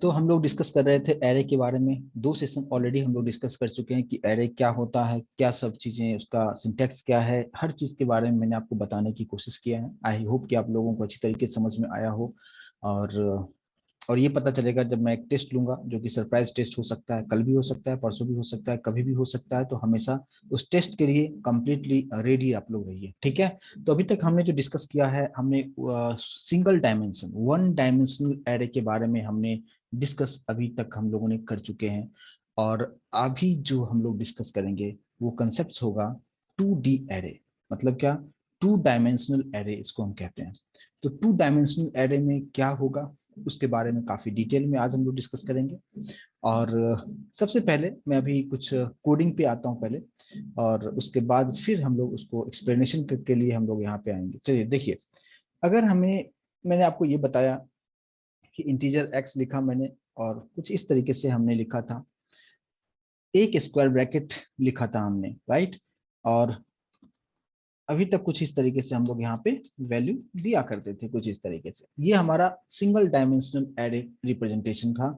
तो हम लोग डिस्कस कर रहे थे एरे के बारे में। दो सेशन ऑलरेडी हम लोग डिस्कस कर चुके हैं कि एरे क्या होता है, क्या सब चीजें, उसका सिंटैक्स क्या है, हर चीज के बारे में मैंने आपको बताने की कोशिश किया है। आई होप कि आप लोगों को अच्छी तरीके से समझ में आया हो। और और ये पता चलेगा जब मैं एक टेस्ट लूंगा, जो कि सरप्राइज टेस्ट हो सकता है, कल भी हो सकता है, परसों भी हो सकता है, कभी भी हो सकता है। तो हमेशा उस टेस्ट के लिए कंप्लीटली रेडी आप लोग रहिए, ठीक है। तो अभी तक हमने जो डिस्कस किया है, हमने single dimension, one dimensional array के बारे में हमने डिस्कस अभी तक हम लोगों ने कर चुके हैं। और अभी जो हम लोग डिस्कस करेंगे वो कंसेप्ट होगा 2D एरे। मतलब क्या? टू डायमेंशनल एरे इसको हम कहते हैं। तो टू डायमेंशनल एरे में क्या होगा उसके बारे में काफी डिटेल में आज हम लोग डिस्कस करेंगे। और सबसे पहले मैं अभी कुछ कोडिंग पे आता हूँ पहले, और उसके बाद फिर हम लोग उसको एक्सप्लेनेशन के लिए हम लोग यहाँ पे आएंगे। चलिए देखिए, अगर मैंने आपको ये बताया कि इंटीजर एक्स लिखा मैंने, और कुछ इस तरीके से हमने लिखा था, एक स्क्वायर ब्रैकेट लिखा था हमने, राइट। और अभी तक कुछ इस तरीके से हम लोग यहाँ पे वैल्यू दिया करते थे, कुछ इस तरीके से। ये हमारा सिंगल डायमेंशनल एरे रिप्रेजेंटेशन था।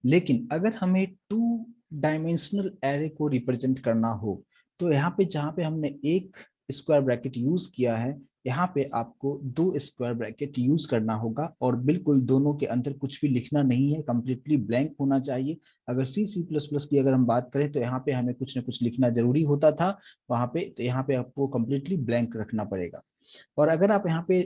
लेकिन अगर हमें टू डायमेंशनल एरे को रिप्रेजेंट करना हो, तो यहाँ पे जहाँ पे हमने एक स्क्वायर ब्रैकेट यूज किया है, यहाँ पे आपको दो स्क्वायर ब्रैकेट यूज करना होगा। और बिल्कुल दोनों के अंदर कुछ भी लिखना नहीं है, कंप्लीटली ब्लैंक होना चाहिए। अगर C++ की अगर हम बात करें तो यहाँ पे हमें कुछ ना कुछ लिखना जरूरी होता था वहां पे। तो यहाँ पे आपको कंप्लीटली ब्लैंक रखना पड़ेगा। और अगर आप यहाँ पे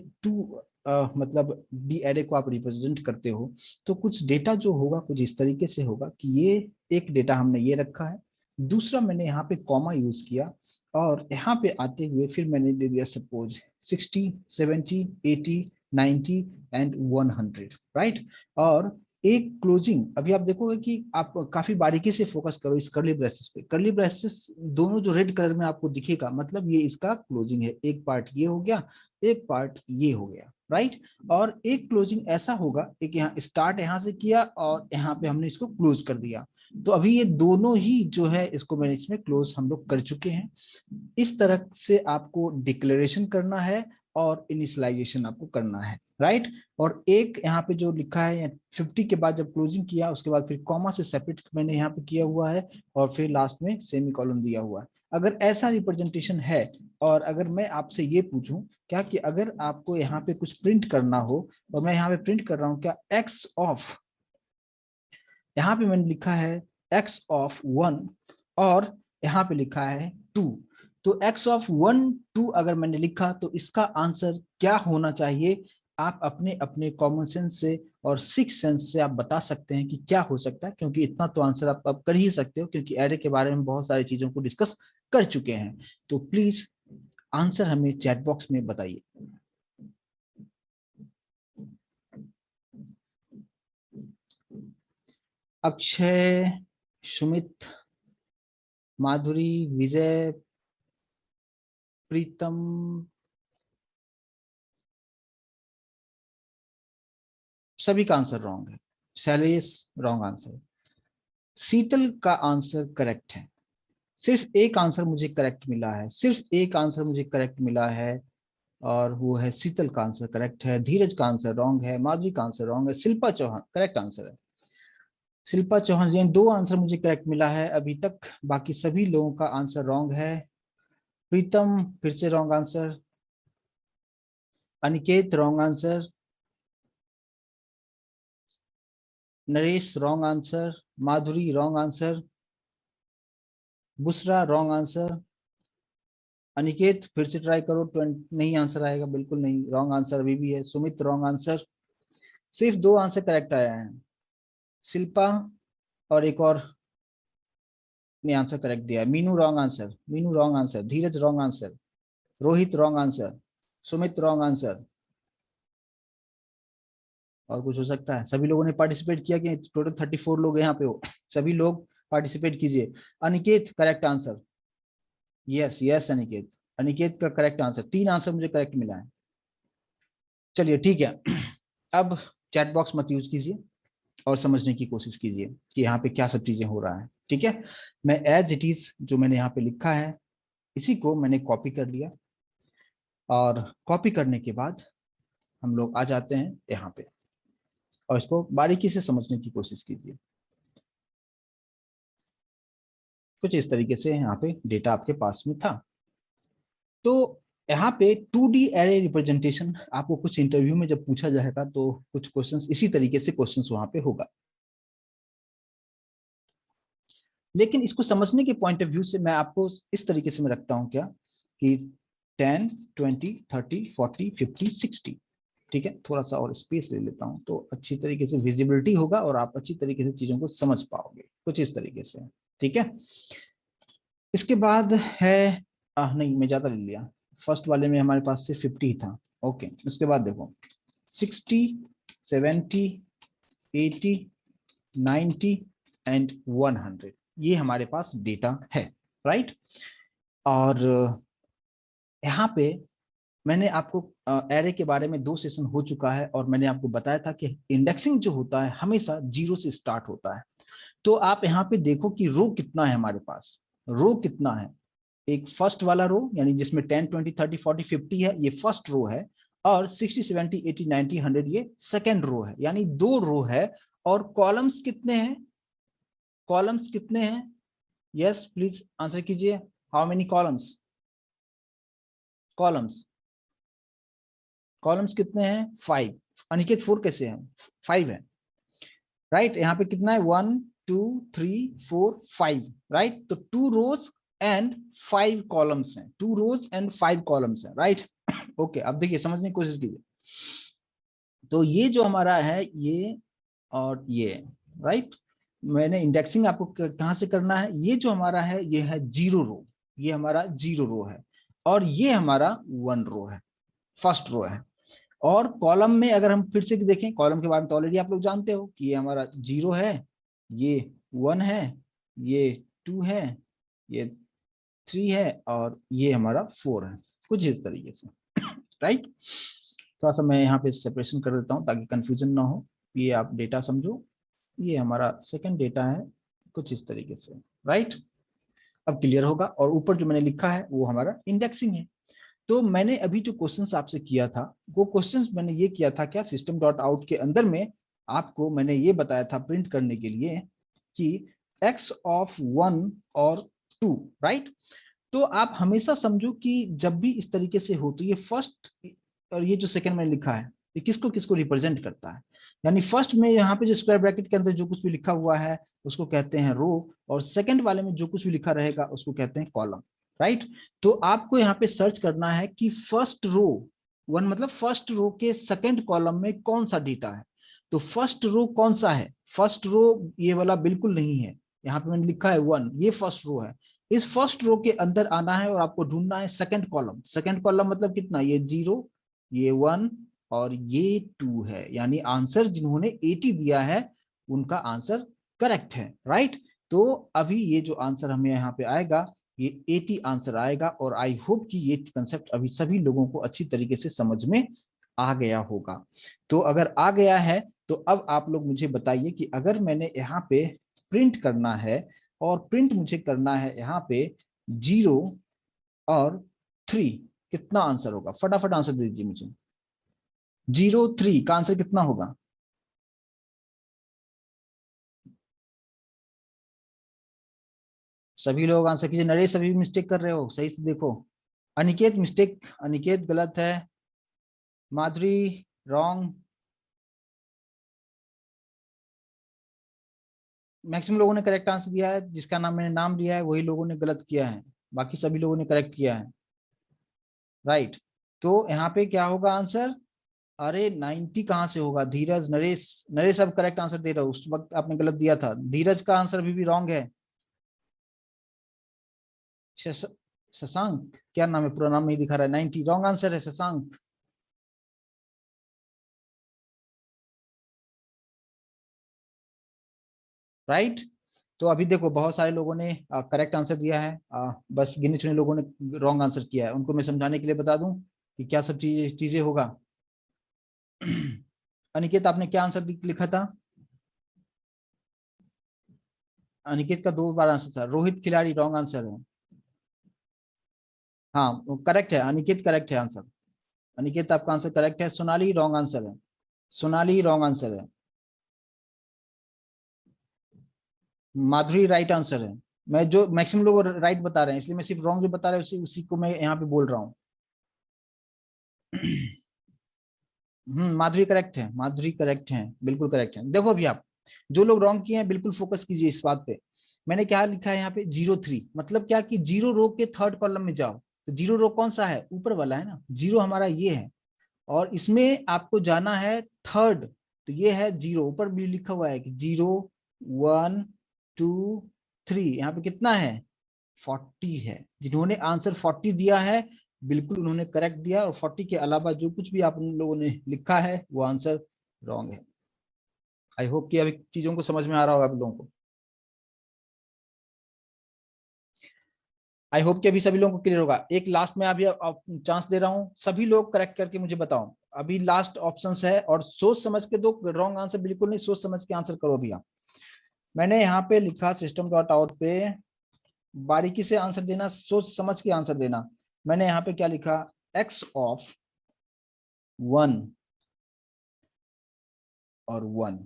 मतलब डी एरे को आप रिप्रेजेंट करते हो, तो कुछ डेटा जो होगा कुछ इस तरीके से होगा कि ये एक डेटा हमने ये रखा है, दूसरा मैंने यहाँ पे कॉमा यूज किया, और यहाँ पे आते हुए फिर मैंने दे दिया सपोज 60, 70, 80, 90 एंड 100, राइट। और एक क्लोजिंग, अभी आप देखोगे कि आप काफी बारीकी से फोकस करो इस कर्ली ब्रेसेस पे। कर्ली ब्रेसेस दोनों जो रेड कलर में आपको दिखेगा, मतलब ये इसका क्लोजिंग है। एक पार्ट ये हो गया, एक पार्ट ये हो गया, राइट। और एक क्लोजिंग ऐसा होगा, एक यहाँ स्टार्ट यहाँ से किया और यहाँ पे हमने इसको क्लोज कर दिया। तो अभी ये दोनों ही जो है इसको मैंने इसमें क्लोज हम लोग कर चुके हैं। इस तरह से आपको डिक्लेरेशन करना है और इनिशियलाइजेशन आपको करना है, राइट। और एक यहाँ पे जो लिखा है 50 के बाद जब क्लोजिंग किया, उसके बाद फिर कॉमा से सेपरेट मैंने यहाँ पे किया हुआ है, और फिर लास्ट में सेमीकोलन दिया हुआ है। अगर ऐसा रिप्रेजेंटेशन है, और अगर मैं आपसे ये पूछूं क्या कि अगर आपको यहाँ पे कुछ प्रिंट करना हो, और मैं यहाँ पे प्रिंट कर रहा हूँ क्या एक्स ऑफ, यहाँ पे मैंने लिखा है एक्स ऑफ 1, और यहाँ पे लिखा है 2। तो एक्स ऑफ 1 2 अगर मैंने लिखा तो इसका आंसर क्या होना चाहिए? आप अपने अपने कॉमन सेंस से और सिक्स सेंस से आप बता सकते हैं कि क्या हो सकता है, क्योंकि इतना तो आंसर आप कर ही सकते हो, क्योंकि एरे के बारे में बहुत सारी चीजों को डिस्कस कर चुके हैं। तो प्लीज आंसर हमें चैट बॉक्स में बताइए। अक्षय, सुमित, माधुरी, विजय, प्रीतम, सभी का आंसर रॉन्ग है। Shailesh, wrong answer. शीतल का आंसर करेक्ट है। सिर्फ एक आंसर मुझे करेक्ट मिला है, सिर्फ एक आंसर मुझे करेक्ट मिला है, और वो है शीतल का आंसर करेक्ट है। धीरज का आंसर रॉन्ग है, माधुरी का आंसर रॉन्ग है, शिल्पा चौहान करेक्ट आंसर है। शिल्पा चौहान जी, दो आंसर मुझे करेक्ट मिला है अभी तक, बाकी सभी लोगों का आंसर रॉन्ग है। प्रीतम फिर से wrong answer, Aniket wrong answer, Naresh wrong answer, Madhuri wrong answer, Bushra wrong answer. Aniket फिर से ट्राई करो, 20 नहीं आंसर आएगा, बिल्कुल नहीं, रॉन्ग आंसर अभी भी है। Sumit wrong answer. सिर्फ दो आंसर करेक्ट आया है, शिल्पा और एक और ने आंसर करेक्ट दिया है। Meenu wrong answer, Meenu wrong answer, Dheeraj wrong answer, Rohit wrong answer, Sumit wrong answer. और कुछ हो सकता है? सभी लोगों ने पार्टिसिपेट किया कि टोटल 34 लोग यहाँ पे हो, सभी लोग पार्टिसिपेट कीजिए। Aniket correct answer, yes yes Aniket, Aniket का करेक्ट आंसर। तीन आंसर मुझे करेक्ट मिला है। चलिए ठीक है, अब चैट बॉक्स मत यूज कीजिए और समझने की कोशिश कीजिए कि यहाँ पे क्या सब चीजें हो रहा है, ठीक है। मैं एज इट इज जो मैंने यहाँ पे लिखा है इसी को मैंने कॉपी कर लिया, और कॉपी करने के बाद हम लोग आ जाते हैं यहाँ पे। और इसको बारीकी से समझने की कोशिश कीजिए। कुछ इस तरीके से यहाँ पे डेटा आपके पास में था। तो यहाँ पे 2D एरे रिप्रेजेंटेशन आपको कुछ इंटरव्यू में जब पूछा जाएगा तो कुछ क्वेश्चंस इसी तरीके से क्वेश्चंस वहां पे होगा। लेकिन इसको समझने के पॉइंट ऑफ व्यू से मैं आपको इस तरीके से मैं रखता हूं क्या कि 10, 20, 30, 40, 50, 60। ठीक है, थोड़ा सा और स्पेस ले लेता हूं तो अच्छी तरीके से विजिबिलिटी होगा और आप अच्छी तरीके से चीजों को समझ पाओगे, कुछ इस तरीके से। ठीक है, इसके बाद है नहीं मैं ज्यादा ले लिया, फर्स्ट वाले में हमारे पास से 50 ही था। ओके, इसके बाद देखो 60, 70, 80, 90 एंड 100, ये हमारे पास डेटा है, राइट। और यहाँ पे मैंने आपको एरे के बारे में 2 सेशन हो चुका है और मैंने आपको बताया था कि इंडेक्सिंग जो होता है हमेशा 0 से स्टार्ट होता है। तो आप यहाँ पे देखो कि रो कितना है हमारे पास, रो कितना है। एक फर्स्ट वाला रो यानी जिसमें 10, 20, 30, 40, 50 है, ये फर्स्ट रो है। और 60, 70, 80, 90, 100 ये सेकेंड रो है, यानी 2 रो है। और कॉलम्स कितने हैं, कॉलम्स कितने हैं? यस प्लीज आंसर कीजिए, how many columns? Columns, columns कितने हैं? 5। अनिकेत 4 कैसे हैं? 5 है, राइट। यहाँ पे कितना है? 1, 2, 3, 4, 5, राइट। तो 2 रोज एंड 5 कॉलम्स हैं, 2 रोज एंड 5 कॉलम्स हैं, राइट। ओके, अब देखिए समझने की कोशिश कीजिए। तो ये जो हमारा है ये और ये, राइट। मैंने इंडेक्सिंग आपको कहाँ से करना है, ये जो हमारा है ये है 0 रो, ये हमारा 0 रो है। और ये हमारा 1 रो है, फर्स्ट रो है। और कॉलम में अगर हम फिर से देखें, कॉलम के बारे में तो ऑलरेडी आप लोग जानते हो कि ये हमारा 0 है, ये 1 है, ये 2 है, ये 3 है और ये हमारा 4 है, कुछ इस तरीके से, राइट। थोड़ा सा मैं यहाँ पे सेपरेशन कर देता हूँ ताकि कंफ्यूजन ना हो, ये आप डेटा समझो। ये हमारा सेकंड डेटा है, कुछ इस तरीके से, राइट। अब क्लियर होगा। और ऊपर जो मैंने लिखा है वो हमारा इंडेक्सिंग है। तो मैंने अभी जो क्वेश्चंस आपसे किया था वो क्वेश्चंस मैंने ये किया था क्या, सिस्टम डॉट आउट के अंदर में आपको मैंने ये बताया था प्रिंट करने के लिए कि x ऑफ 1 और 2, राइट। तो आप हमेशा समझो कि जब भी इस तरीके से हो तो ये फर्स्ट और ये जो सेकंड में लिखा है ये किसको किसको रिप्रेजेंट करता है। यानी फर्स्ट में यहाँ पे जो स्क्वायर ब्रैकेट के अंदर जो कुछ भी लिखा हुआ है उसको कहते हैं रो, और सेकंड वाले में जो कुछ भी लिखा रहेगा उसको कहते हैं कॉलम, राइट। तो आपको यहाँ पे सर्च करना है कि फर्स्ट रो, 1 मतलब फर्स्ट रो के सेकंड कॉलम में कौन सा डेटा है। तो फर्स्ट रो कौन सा है? फर्स्ट रो ये वाला बिल्कुल नहीं है, यहाँ पे मैंने लिखा है 1, ये फर्स्ट रो है। इस फर्स्ट रो के अंदर आना है और आपको ढूंढना है सेकंड कॉलम। सेकंड कॉलम मतलब कितना? ये 0, ये 1 और ये 2 है। यानी आंसर जिन्होंने 80 दिया है उनका आंसर करेक्ट है, राइट। तो अभी ये जो आंसर हमें यहाँ पे आएगा ये 80 आंसर आएगा। और आई होप कि ये कंसेप्ट अभी सभी लोगों को अच्छी तरीके से समझ में आ गया होगा। तो अगर आ गया है तो अब आप लोग मुझे बताइए कि अगर मैंने यहाँ पे प्रिंट करना है और प्रिंट मुझे करना है यहाँ पे 0 और 3, कितना आंसर होगा? फटाफट आंसर दे दीजिए मुझे। 0, 3 का आंसर कितना होगा? सभी लोग आंसर कीजिए। नरेश सभी मिस्टेक कर रहे हो, सही से देखो। अनिकेत मिस्टेक, अनिकेत गलत है। माधुरी रॉन्ग। मैक्सिमम लोगों ने करेक्ट आंसर दिया है, जिसका नाम मैंने नाम लिया है वही लोगों ने गलत किया है, बाकी सभी लोगों ने करेक्ट किया है, राइट। तो यहाँ पे क्या होगा आंसर? अरे 90 कहाँ से होगा? धीरज, नरेश, नरेश अब करेक्ट आंसर दे रहा हूँ, उस वक्त आपने गलत दिया था। धीरज का आंसर अभी भी रॉन्ग है। शश- शशांक, क्या नाम है? पूरा नाम नहीं दिखा रहा है। 90 रॉन्ग आंसर है शशांक, राइट। तो अभी देखो बहुत सारे लोगों ने करेक्ट आंसर दिया है, बस गिने चुने लोगों ने रॉन्ग आंसर किया है। उनको मैं समझाने के लिए बता दूं कि क्या सब चीजें चीजें होगा। अनिकेत आपने क्या आंसर लिखा था? अनिकेत का 2 बार आंसर था। रोहित खिलाड़ी रॉन्ग आंसर है। हाँ वो करेक्ट है, अनिकेत करेक्ट है आंसर। अनिकेत आपका आंसर करेक्ट है। सोनाली रॉन्ग आंसर है, सोनाली रॉन्ग आंसर है। माधुरी राइट आंसर है। मैं जो मैक्सिमम लोग राइट बता रहे हैं, इसलिए मैं सिर्फ रॉन्ग जो बता रहे हैं उसी उसी को मैं यहाँ पे बोल रहा हूँ। माधुरी करेक्ट है, माधुरी करेक्ट है, बिल्कुल करेक्ट है। देखो अभी आप जो लोग रॉन्ग किए हैं बिल्कुल फोकस कीजिए इस बात पे। मैंने क्या लिखा है यहाँ पे 03, मतलब क्या कि जीरो रो के थर्ड कॉलम में जाओ। तो जीरो रो कौन सा है, ऊपर वाला है ना, जीरो हमारा ये है, और इसमें आपको जाना है थर्ड। तो ये है जीरो, ऊपर भी लिखा हुआ है कि 0 1 2 3, यहाँ पे कितना है 40 है। जिन्होंने आंसर 40 दिया है बिल्कुल उन्होंने करेक्ट दिया, और 40 के अलावा जो कुछ भी आप उन लोगों ने लिखा है वो आंसर रॉन्ग है। आई होप कि अभी चीजों को समझ में आ रहा होगा आप लोगों को। आई होप कि अभी सभी लोगों को क्लियर होगा। एक लास्ट में अभी चांस दे रहा हूं, सभी लोग करेक्ट करके मुझे बताओ। अभी लास्ट ऑप्शन है, और सोच समझ के दो, रॉन्ग आंसर बिल्कुल नहीं, सोच समझ के आंसर करो अभी आप। मैंने यहाँ पे लिखा सिस्टम डॉट आउट पे, बारीकी से आंसर देना, सोच समझ के आंसर देना। मैंने यहाँ पे क्या लिखा, एक्स ऑफ 1 और 1।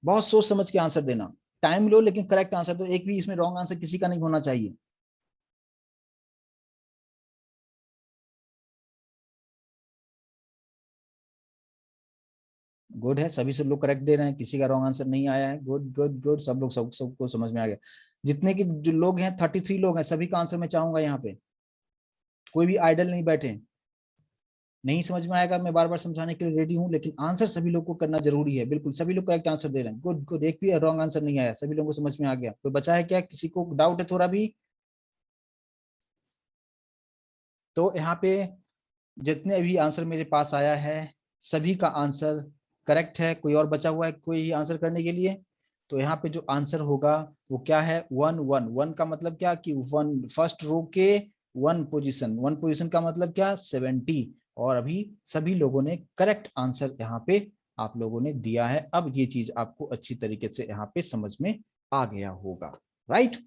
बहुत सोच समझ के आंसर देना, टाइम लो लेकिन करेक्ट आंसर दो, एक भी इसमें रॉन्ग आंसर किसी का नहीं होना चाहिए। गुड है, सभी सब लोग करेक्ट दे रहे हैं, किसी का रॉन्ग आंसर नहीं आया है। गुड गुड गुड, सब लोग सबको समझ में आ गया। जितने की जो लोग हैं 33 लोग हैं, सभी का आंसर मैं चाहूंगा यहाँ पे, कोई भी आइडल नहीं बैठे। नहीं समझ में आएगा, मैं बार बार समझाने के लिए रेडी हूँ, लेकिन आंसर सभी लोग को करना जरूरी है। बिल्कुल सभी लोग करेक्ट आंसर दे रहे हैं। गुड गुड, एक भी रॉन्ग आंसर नहीं आया, सभी लोगों को समझ में आ गया। कोई बचा है क्या, किसी को डाउट है थोड़ा भी? तो यहाँ पे जितने भी आंसर मेरे पास आया है सभी का आंसर करेक्ट है। कोई और बचा हुआ है कोई आंसर करने के लिए? तो यहाँ पे जो आंसर होगा वो क्या है, 1 1 1 का मतलब क्या कि वन, फर्स्ट रो के वन पोजीशन, वन पोजीशन का मतलब क्या 70। और अभी सभी लोगों ने करेक्ट आंसर यहाँ पे आप लोगों ने दिया है। अब ये चीज आपको अच्छी तरीके से यहाँ पे समझ में आ गया होगा, राइट।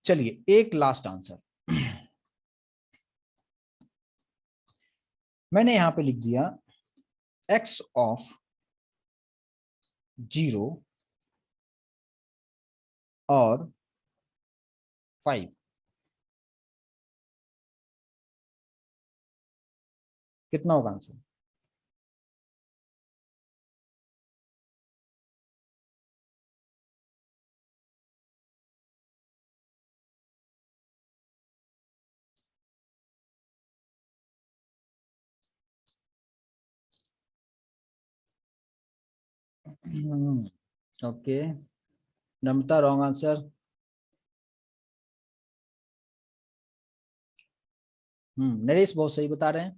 चलिए एक लास्ट आंसर मैंने यहाँ पे लिख दिया, एक्स ऑफ 0 और 5, कितना होगा answer? Okay, Namta wrong answer. Naresh बहुत सही बता रहे हैं।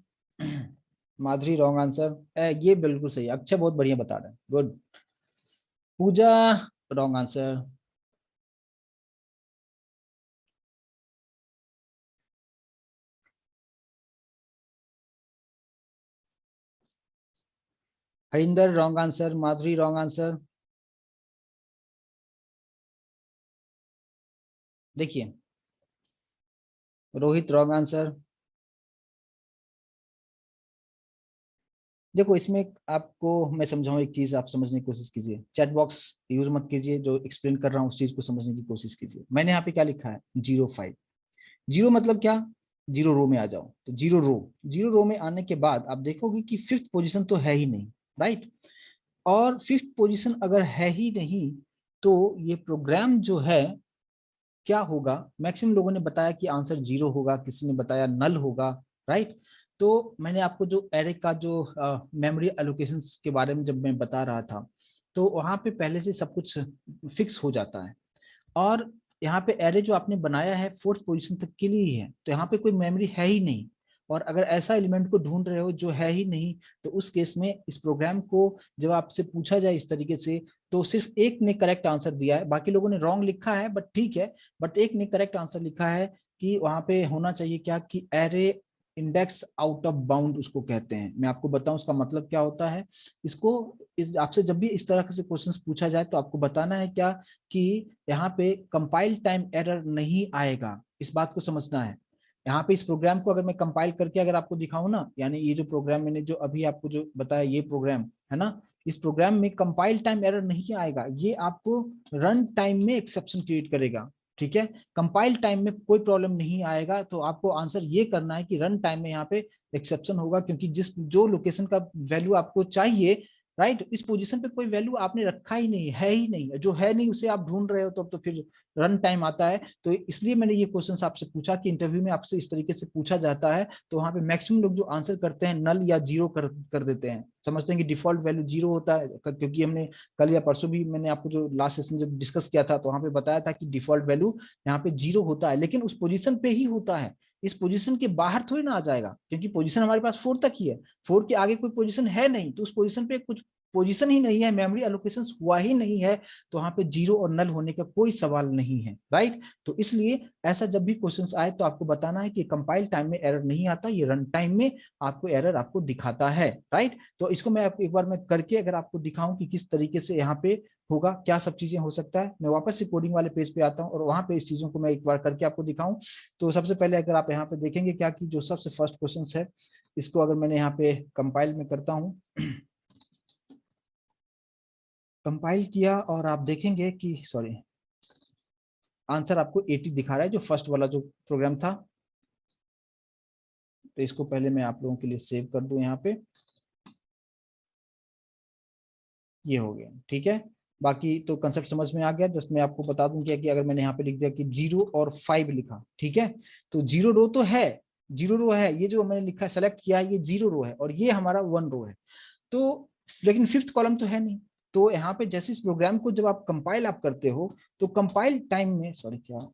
माधुरी रॉन्ग आंसर, ये बिल्कुल सही, अक्षय बहुत बढ़िया बता रहे हैं, good. Pooja wrong answer. Harinder wrong answer, Madhuri wrong answer. देखिए, रोहित रॉन्ग आंसर। देखो इसमें आपको मैं समझाऊं एक चीज, आप समझने की कोशिश कीजिए, चैट बॉक्स यूज मत कीजिए, जो एक्सप्लेन कर रहा हूँ उस चीज को समझने की कोशिश कीजिए। मैंने यहाँ पे क्या लिखा है, 0 5। जीरो मतलब क्या, जीरो रो में आ जाओ। तो जीरो रो में आने के बाद आप देखोगे कि फिफ्थ पोजीशन तो है ही नहीं, राइट। और फिफ्थ पोजीशन अगर है ही नहीं तो ये प्रोग्राम जो है क्या होगा, मैक्सिमम लोगों ने बताया कि आंसर जीरो होगा, किसी ने बताया नल होगा, राइट। तो मैंने आपको जो एरे का जो मेमोरी एलोकेशन के बारे में जब मैं बता रहा था, तो वहां पे पहले से सब कुछ फिक्स हो जाता है। और यहाँ पे एरे जो आपने बनाया है फोर्थ पोजीशन तक के लिए ही है, तो यहाँ पे कोई मेमोरी है ही नहीं। और अगर ऐसा एलिमेंट को ढूंढ रहे हो जो है ही नहीं, तो उस केस में इस प्रोग्राम को जब आपसे पूछा जाए इस तरीके से, तो सिर्फ एक ने करेक्ट आंसर दिया है, बाकी लोगों ने रॉन्ग लिखा है, बट ठीक है। बट एक ने करेक्ट आंसर लिखा है कि वहां पे होना चाहिए क्या कि array index out of bound उसको कहते हैं। मैं आपको बताऊं उसका मतलब क्या होता है। इसको आपसे जब भी इस तरह से क्वेश्चंस पूछा जाए तो आपको बताना है क्या कि यहाँ पे कंपाइल टाइम एरर नहीं आएगा, इस बात को समझना है। यहाँ पे इस प्रोग्राम को अगर मैं कंपाइल करके अगर आपको दिखाऊं ना, यानी ये जो प्रोग्राम मैंने जो अभी आपको जो बताया ये प्रोग्राम है ना, इस प्रोग्राम में कंपाइल टाइम एरर नहीं आएगा, ये आपको रन टाइम में एक्सेप्शन क्रिएट करेगा। ठीक है, कंपाइल टाइम में कोई प्रॉब्लम नहीं आएगा। तो आपको आंसर ये करना है कि रन टाइम में यहाँ पे एक्सेप्शन होगा, क्योंकि जो लोकेशन का वैल्यू आपको चाहिए, राइट, इस पोजीशन पे कोई वैल्यू आपने रखा ही नहीं है ही नहीं, जो है नहीं उसे आप ढूंढ रहे हो, तो फिर रन टाइम आता है। तो इसलिए मैंने ये क्वेश्चन आपसे पूछा कि इंटरव्यू में आपसे इस तरीके से पूछा जाता है, तो वहां पे मैक्सिमम लोग जो आंसर करते हैं नल या जीरो कर देते हैं, समझते हैं कि डिफॉल्ट वैल्यू जीरो होता है, क्योंकि हमने कल या परसों भी मैंने आपको जो लास्ट सेशन जब डिस्कस किया था तो वहां पे बताया था कि डिफॉल्ट वैल्यू यहाँ पे जीरो होता है, लेकिन उस पोजीशन पे ही होता है, इस पोजीशन के बाहर थोड़ी ना आ जाएगा, क्योंकि पोजीशन हमारे पास 4 तक ही है, 4 के आगे कोई पोजीशन है नहीं, तो उस पोजीशन पे कुछ पोजीशन ही नहीं है, मेमोरी एलोकेशन हुआ ही नहीं है, तो वहां पे जीरो और नल होने का कोई सवाल नहीं है, राइट। तो इसलिए ऐसा जब भी क्वेश्चन आए तो आपको बताना है कि कंपाइल टाइम में एरर नहीं आता, ये रन टाइम में आपको एरर आपको दिखाता है, राइट। तो इसको मैं एक बार मैं करके अगर आपको दिखाऊं कि किस तरीके से यहाँ पे होगा, क्या सब चीजें हो सकता है, मैं वापस से कोडिंग वाले पेज पे आता हूँ और वहां पे इस चीजों को मैं एक बार करके आपको दिखाऊं। तो सबसे पहले अगर आप यहाँ पे देखेंगे क्या कि जो सबसे फर्स्ट क्वेश्चन है, इसको अगर मैंने यहाँ पे कंपाइल में करता हूँ, कंपाइल किया और आप देखेंगे कि सॉरी आंसर आपको 80 दिखा रहा है, जो फर्स्ट वाला जो प्रोग्राम था। तो इसको पहले मैं आप लोगों के लिए सेव कर दूं यहाँ पे, ये हो गया, ठीक है। बाकी तो कंसेप्ट समझ में आ गया। जस्ट मैं आपको बता दूं क्या कि अगर मैंने यहाँ पे लिख दिया कि 0 और 5 लिखा, ठीक है, तो 0 रो तो है, 0 रो है, ये जो मैंने लिखा सेलेक्ट किया है ये 0 रो है और ये हमारा 1 रो है, तो लेकिन फिफ्थ कॉलम तो है नहीं। तो यहाँ पे जैसे इस प्रोग्राम को जब आप कंपाइल आप करते हो तो कंपाइल टाइम में सॉरी क्या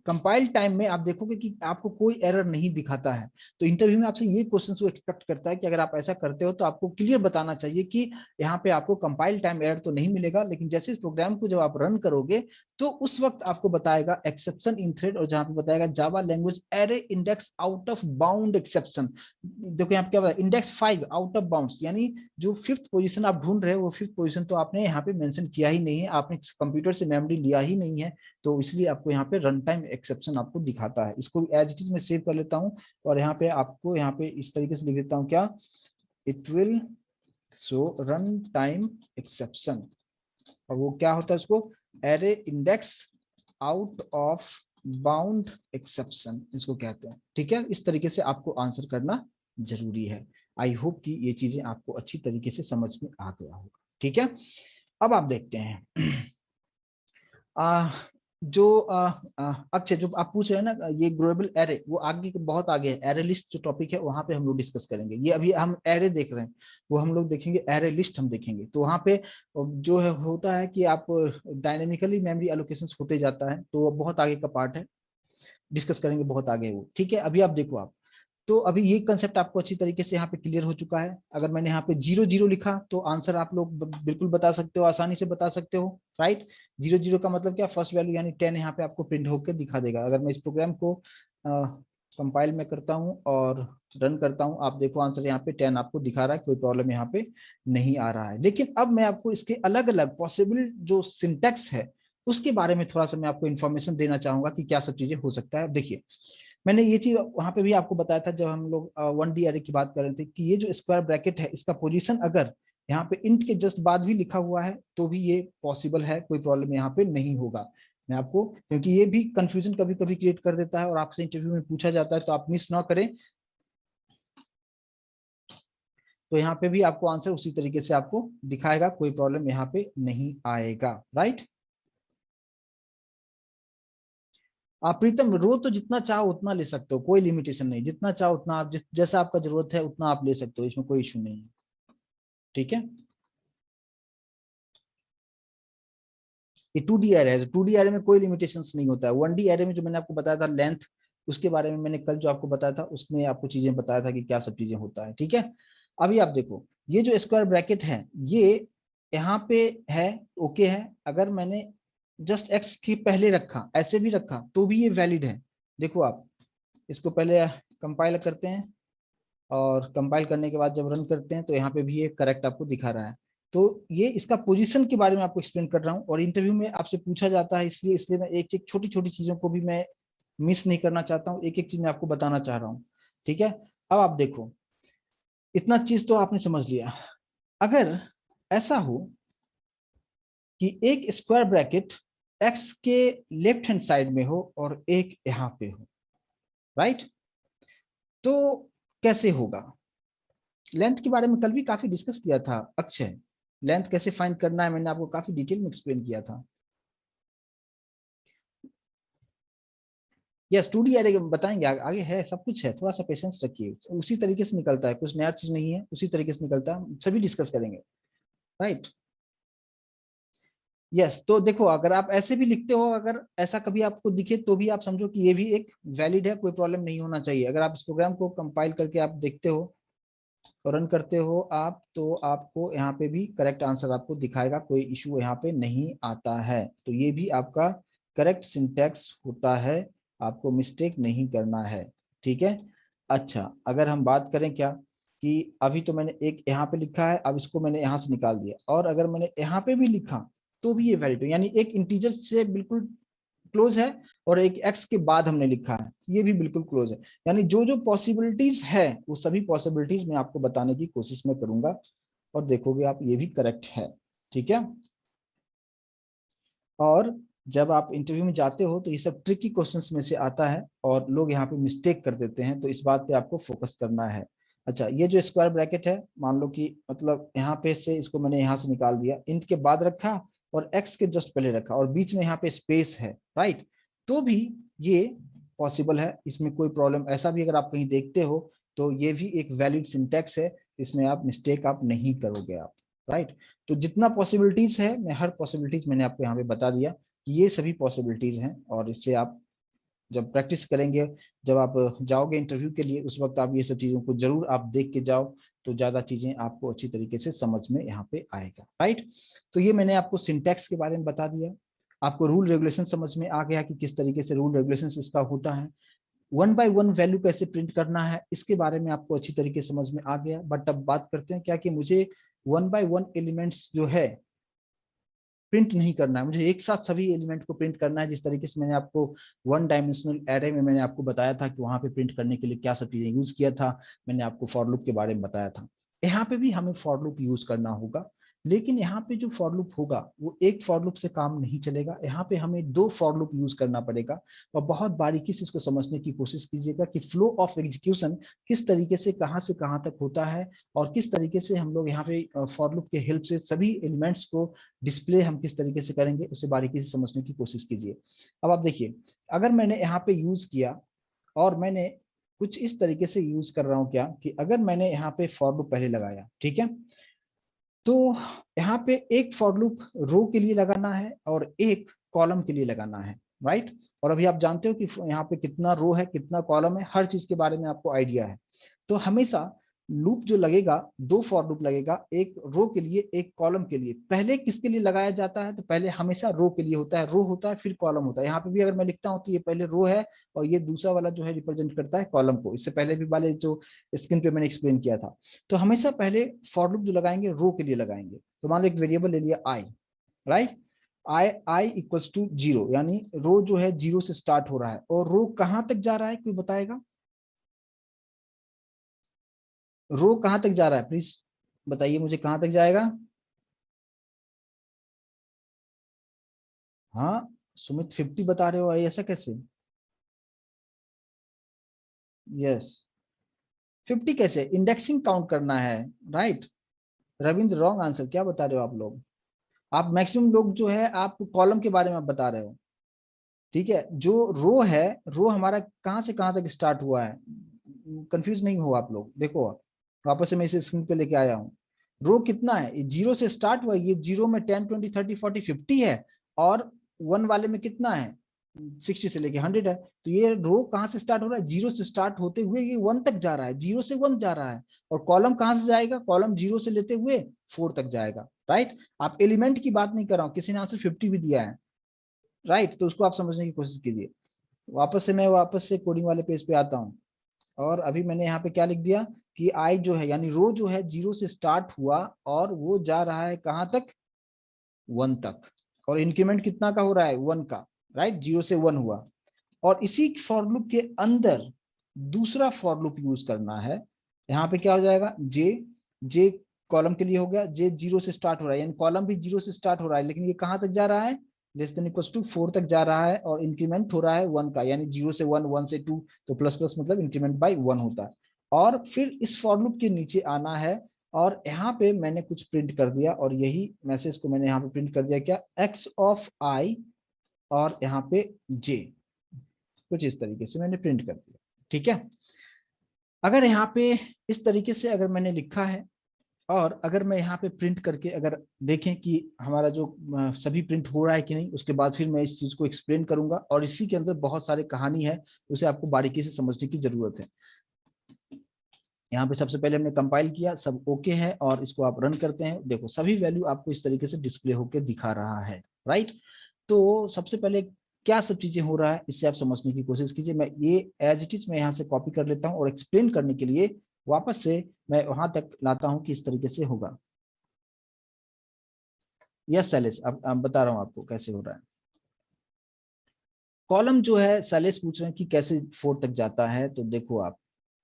कंपाइल टाइम में आप देखोगे कि आपको कोई एरर नहीं दिखाता है। तो इंटरव्यू में आपसे ये क्वेश्चन वो एक्सपेक्ट करता है कि अगर आप ऐसा करते हो तो आपको क्लियर बताना चाहिए कि यहाँ पे आपको कंपाइल टाइम एरर तो नहीं मिलेगा, लेकिन जैसे इस प्रोग्राम को जब आप रन करोगे तो उस वक्त आपको बताएगा एक्सेप्शन इन थ्रेड, और जहां पे बताएगा Java language array index out of bound exception. देखो यहाँ पे क्या बताया, इंडेक्स 5 आउट ऑफ बाउंड, यानी जो फिफ्थ पोजीशन आप ढूंढ रहे हो वो फिफ्थ पोजीशन तो आपने यहाँ पे मेंशन किया ही नहीं है, आपने कंप्यूटर से मेमोरी लिया ही नहीं है, तो इसलिए आपको यहाँ पे रन टाइम एक्सेप्शन आपको दिखाता है। इसको एज इट इज मैं सेव कर लेता हूँ और यहाँ पे आपको यहाँ पे इस तरीके से लिख देता हूँ क्या, it will show run time exception, और वो क्या होता है उसको array index out of bound exception इसको कहते हैं, ठीक है। इस तरीके से आपको आंसर करना जरूरी है। आई होप कि ये चीजें आपको अच्छी तरीके से समझ में आ गया होगा, ठीक है। अब आप देखते हैं जो अच्छा जो आप पूछ रहे हैं ना ये ग्लोबल एरे, वो आगे बहुत आगे है, एरे लिस्ट जो टॉपिक है वहां पे हम लोग डिस्कस करेंगे। ये अभी हम एरे देख रहे हैं, वो हम लोग देखेंगे एरे लिस्ट हम देखेंगे। तो वहां पे जो है होता है कि आप डायनेमिकली मेमोरी एलोकेशन होते जाता है, तो वो बहुत आगे का पार्ट है, डिस्कस करेंगे बहुत आगे वो, ठीक है। अभी आप देखो आप, तो अभी ये कंसेप्ट आपको अच्छी तरीके से यहाँ पे क्लियर हो चुका है। अगर मैंने यहाँ पे 0 0 लिखा तो आंसर आप लोग बिल्कुल बता सकते हो, आसानी से बता सकते हो, राइट। 0 0 का मतलब क्या, फर्स्ट वैल्यू यानी 10 यहाँ पे आपको प्रिंट होकर दिखा देगा। अगर मैं इस प्रोग्राम को कंपाइल में करता हूँ और रन करता हूँ, आप देखो आंसर यहाँ पे 10 आपको दिखा रहा है, कोई प्रॉब्लम यहाँ पे नहीं आ रहा है। लेकिन अब मैं आपको इसके अलग अलग पॉसिबल जो सिंटेक्स है उसके बारे में थोड़ा सा मैं आपको इन्फॉर्मेशन देना चाहूंगा कि क्या सब चीजें हो सकता है। देखिए मैंने ये चीज वहां पे भी आपको बताया था जब हम लोग 1D एरे की बात कर रहे थे कि ये जो स्क्वायर ब्रैकेट है इसका पोजीशन अगर यहाँ पे इंट के जस्ट बाद भी लिखा हुआ है तो भी ये पॉसिबल है, कोई प्रॉब्लम यहाँ पे नहीं होगा। मैं आपको, क्योंकि ये भी कंफ्यूजन कभी कभी क्रिएट कर देता है और आपसे इंटरव्यू में पूछा जाता है, तो आप मिस ना करें। तो यहाँ पे भी आपको आंसर उसी तरीके से आपको दिखाएगा, कोई प्रॉब्लम यहाँ पे नहीं आएगा, राइट। आप प्रीतम रो तो जितना चाहो उतना ले सकते हो, कोई लिमिटेशन नहीं, जितना चाहो उतना आप जैसा आपका जरूरत है उतना आप ले सकते हो, इसमें कोई इशू नहीं है, ठीक है। ये 2D एरे है, 2D एरे में कोई लिमिटेशंस नहीं होता है। 1D एरे में जो मैंने आपको बताया था लेंथ, उसके बारे में मैंने कल जो आपको बताया था उसमें आपको चीजें बताया था कि क्या सब चीजें होता है, ठीक है। अभी आप देखो ये जो स्क्वायर ब्रैकेट है ये यहाँ पे है, ओके है। अगर मैंने जस्ट एक्स की पहले रखा, ऐसे भी रखा तो भी ये वैलिड है। देखो आप इसको पहले कंपाइल करते हैं और कंपाइल करने के बाद जब रन करते हैं तो यहाँ पे भी ये करेक्ट आपको दिखा रहा है। तो ये इसका पोजीशन के बारे में आपको एक्सप्लेन कर रहा हूँ, और इंटरव्यू में आपसे पूछा जाता है, इसलिए इसलिए मैं एक एक छोटी छोटी चीजों को भी मैं मिस नहीं करना चाहता हूँ, एक एक चीज मैं आपको बताना चाह रहा हूँ, ठीक है। अब आप देखो इतना चीज तो आपने समझ लिया। अगर ऐसा हो कि एक स्क्वायर ब्रैकेट एक्स के लेफ्ट हैंड साइड में हो और एक यहां पे हो, राइट? तो कैसे होगा? लेंथ के बारे में कल भी काफी डिस्कस किया था अक्षय। लेंथ कैसे फाइंड करना है मैंने आपको काफी डिटेल में एक्सप्लेन किया था। यस, 2D एरे बताएंगे, आगे है, सब कुछ है, थोड़ा सा पेशेंस रखिए। उसी तरीके से निकलता है, कुछ नया चीज नहीं है, उसी तरीके से निकलता है, सभी डिस्कस करेंगे, राइट? यस, तो देखो, अगर आप ऐसे भी लिखते हो, अगर ऐसा कभी आपको दिखे तो भी आप समझो कि ये भी एक वैलिड है, कोई प्रॉब्लम नहीं होना चाहिए। अगर आप इस प्रोग्राम को कंपाइल करके आप देखते हो और रन करते हो आप, तो आपको यहाँ पे भी करेक्ट आंसर आपको दिखाएगा, कोई इशू यहाँ पे नहीं आता है। तो ये भी आपका करेक्ट सिंटैक्स होता है, आपको मिस्टेक नहीं करना है, ठीक है? अच्छा, अगर हम बात करें क्या कि अभी तो मैंने एक यहाँ पे लिखा है, अब इसको मैंने यहाँ से निकाल दिया, और अगर मैंने यहाँ पे भी लिखा तो भी ये वैलिड है, यानी एक इंटीजर से बिल्कुल क्लोज है, और एक एक्स के बाद हमने लिखा है, ये भी बिल्कुल क्लोज है। यानी जो जो पॉसिबिलिटीज है वो सभी पॉसिबिलिटीज मैं आपको बताने की कोशिश में करूंगा, और देखोगे आप ये भी करेक्ट है, ठीक है? और जब आप इंटरव्यू में जाते हो तो ये सब ट्रिकी क्वेश्चंस में से आता है, और लोग यहाँ पे मिस्टेक कर देते हैं, तो इस बात पे आपको फोकस करना है। अच्छा, ये जो स्क्वायर ब्रैकेट है, मान लो कि मतलब यहाँ पे से इसको मैंने यहाँ से निकाल दिया, इंट के बाद रखा और एक्स के जस्ट पहले रखा, और बीच में यहाँ पे स्पेस है, राइट? तो भी ये पॉसिबल है, इसमें कोई प्रॉब्लम, ऐसा भी अगर आप कहीं देखते हो तो ये भी एक वैलिड सिंटैक्स है, इसमें आप मिस्टेक आप नहीं करोगे आप, राइट? तो जितना पॉसिबिलिटीज है, मैं हर पॉसिबिलिटीज मैंने आपको यहाँ पे बता दिया कि ये सभी पॉसिबिलिटीज हैं, और इससे आप जब प्रैक्टिस करेंगे, जब आप जाओगे इंटरव्यू के लिए, उस वक्त आप ये सब चीजों को जरूर आप देख के जाओ, तो ज्यादा चीजें आपको अच्छी तरीके से समझ में यहाँ पे आएगा, राइट? तो ये मैंने आपको सिंटैक्स के बारे में बता दिया, आपको रूल रेगुलेशन समझ में आ गया कि किस तरीके से रूल रेगुलेशन इसका होता है, वन बाय वन वैल्यू कैसे प्रिंट करना है इसके बारे में आपको अच्छी तरीके से समझ में आ गया। बट अब बात करते हैं क्या कि मुझे वन बाय वन एलिमेंट्स जो है प्रिंट नहीं करना है, मुझे एक साथ सभी एलिमेंट को प्रिंट करना है, जिस तरीके से मैंने आपको वन डायमेंशनल एरे में मैंने आपको बताया था कि वहां पे प्रिंट करने के लिए क्या सब चीजें यूज किया था, मैंने आपको फॉर लूप के बारे में बताया था। यहाँ पे भी हमें फॉर लूप यूज करना होगा, लेकिन यहाँ पे जो फॉर लूप होगा वो एक फॉर लूप से काम नहीं चलेगा, यहाँ पे हमें दो फॉर लूप यूज करना पड़ेगा। और बहुत बारीकी से इसको समझने की कोशिश कीजिएगा कि फ्लो ऑफ एग्जीक्यूशन किस तरीके से कहाँ तक होता है, और किस तरीके से हम लोग यहाँ पे फॉर लूप के हेल्प से सभी एलिमेंट्स को डिस्प्ले हम किस तरीके से करेंगे, उसे बारीकी से समझने की कोशिश कीजिए। अब आप देखिए, अगर मैंने यहाँ पे यूज किया, और मैंने कुछ इस तरीके से यूज कर रहा हूँ क्या कि अगर मैंने यहाँ पे फॉर लूप पहले लगाया, ठीक है, तो यहाँ पे एक फॉर लूप रो के लिए लगाना है और एक कॉलम के लिए लगाना है, राइट? और अभी आप जानते हो कि यहाँ पे कितना रो है कितना कॉलम है, हर चीज के बारे में आपको आइडिया है। तो हमेशा लूप जो लगेगा, दो फॉर लूप लगेगा, एक रो के लिए एक कॉलम के लिए। पहले किसके लिए लगाया जाता है? तो पहले हमेशा रो के लिए होता है, रो होता है फिर कॉलम होता है। यहाँ पे भी अगर मैं लिखता हूँ तो ये पहले रो है, और ये दूसरा वाला जो है रिप्रेजेंट करता है कॉलम को। इससे पहले भी वाले जो स्क्रीन पे मैंने एक्सप्लेन किया था। तो हमेशा पहले फॉर लूप जो लगाएंगे रो के लिए लगाएंगे। तो मान लो एक वेरिएबल ले लिया I, right? I equals to zero, यानी रो जो है जीरो से स्टार्ट हो रहा है, और रो कहां तक जा रहा है कोई बताएगा? रो कहां तक जा रहा है, प्लीज बताइए मुझे, कहां तक जाएगा? हाँ, सुमित 50 बता रहे हो, ऐसा कैसे? यस, 50 कैसे? इंडेक्सिंग काउंट करना है, राइट? रविंद्र रॉन्ग आंसर, क्या बता रहे हो आप लोग? आप मैक्सिमम लोग जो है आप कॉलम के बारे में आप बता रहे हो, ठीक है? जो रो है, रो हमारा कहाँ से कहाँ तक स्टार्ट हुआ है, कंफ्यूज नहीं हो आप लोग। देखो, वापस से मैं इसे स्क्रीन पे लेके आया हूँ। रो कितना है? ये जीरो से स्टार्ट हुआ है, ये जीरो में 10 20 30 40 50 है, और वन वाले में कितना है? 60 से लेके 100 है। तो ये रो कहाँ से स्टार्ट हो रहा है? जीरो से स्टार्ट होते हुए ये वन तक जा रहा है, जीरो से वन जा रहा है। और कॉलम कहाँ से जाएगा? कॉलम जीरो से लेते हुए फोर तक जाएगा, राइट? आप एलिमेंट की बात नहीं कर रहा हूँ, किसी ने आंसर 50 भी दिया है, राइट? तो उसको आप समझने की कोशिश कीजिए। वापस से कोडिंग वाले पेज पे आता हूँ, और अभी मैंने यहाँ पे क्या लिख दिया कि आई जो है, यानी रो जो है जीरो से स्टार्ट हुआ और वो जा रहा है कहाँ तक? वन तक। और इंक्रीमेंट कितना का हो रहा है? वन का, राइट? जीरो से वन हुआ। और इसी फॉर लूप के अंदर दूसरा फॉर लूप यूज करना है। यहाँ पे क्या हो जाएगा? जे जे कॉलम के लिए हो गया, जे 0 से स्टार्ट हो रहा है, यानी कॉलम भी 0 से स्टार्ट हो रहा है, लेकिन ये कहाँ तक जा रहा है, लेस देन इक्वल टू 4 तक जा रहा है, और इंक्रीमेंट हो रहा है 1 का, यानी 0 से 1, 1 से 2, तो प्लस प्लस मतलब इंक्रीमेंट बाय 1 होता है। और फिर इस फॉर लूप के नीचे आना है, और यहाँ पे मैंने कुछ प्रिंट कर दिया, और यही मैसेज को मैंने यहाँ पे प्रिंट कर दिया, क्या, एक्स ऑफ आई और यहाँ पे जे, कुछ इस तरीके से मैंने प्रिंट कर दिया। ठीक है, अगर यहाँ पे इस तरीके से अगर मैंने लिखा है, और अगर मैं यहाँ पे प्रिंट करके अगर देखें कि हमारा जो सभी प्रिंट हो रहा है कि नहीं, उसके बाद फिर मैं इस चीज को एक्सप्लेन करूंगा, और इसी के अंदर बहुत सारे कहानी है, उसे आपको बारीकी से समझने की जरूरत है। यहाँ पे सबसे पहले हमने कंपाइल किया, सब ओके है, और इसको आप रन करते हैं, देखो सभी वैल्यू आपको इस तरीके से डिस्प्ले होकर दिखा रहा है, राइट। तो सबसे पहले क्या सब चीजें हो रहा है, इससे आप समझने की कोशिश कीजिए। मैं ये एज इट इज मैं यहाँ से कॉपी कर लेता हूँ, और एक्सप्लेन करने के लिए वापस से मैं वहां तक लाता हूँ कि इस तरीके से होगा। यस शैलेश, अब बता रहा हूँ आपको कैसे हो रहा है। कॉलम जो है, शैलेश पूछ रहे हैं कि कैसे 4 तक जाता है, तो देखो आप,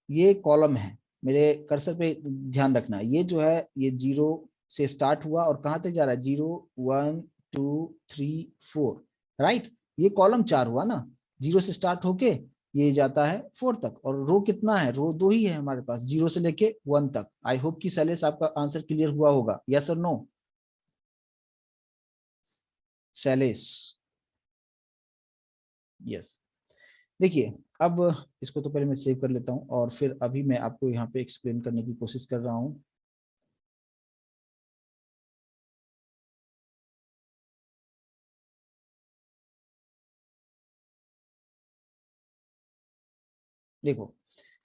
ये कॉलम है, मेरे कर्सर पे ध्यान रखना, ये जो है ये 0 से स्टार्ट हुआ और कहाँ तक जा रहा है, 0 1 2 3 4, राइट। ये कॉलम 4 हुआ ना, 0 से स्टार्ट होके ये जाता है 4 तक, और रो कितना है, रो 2 ही है हमारे पास, 0 से लेके 1 तक। आई होप कि शैलेश आपका आंसर क्लियर हुआ होगा, यस और नो शैलेश? यस। देखिए, अब इसको तो पहले मैं सेव कर लेता हूँ, और फिर अभी मैं आपको यहाँ पे एक्सप्लेन करने की कोशिश कर रहा हूँ। देखो,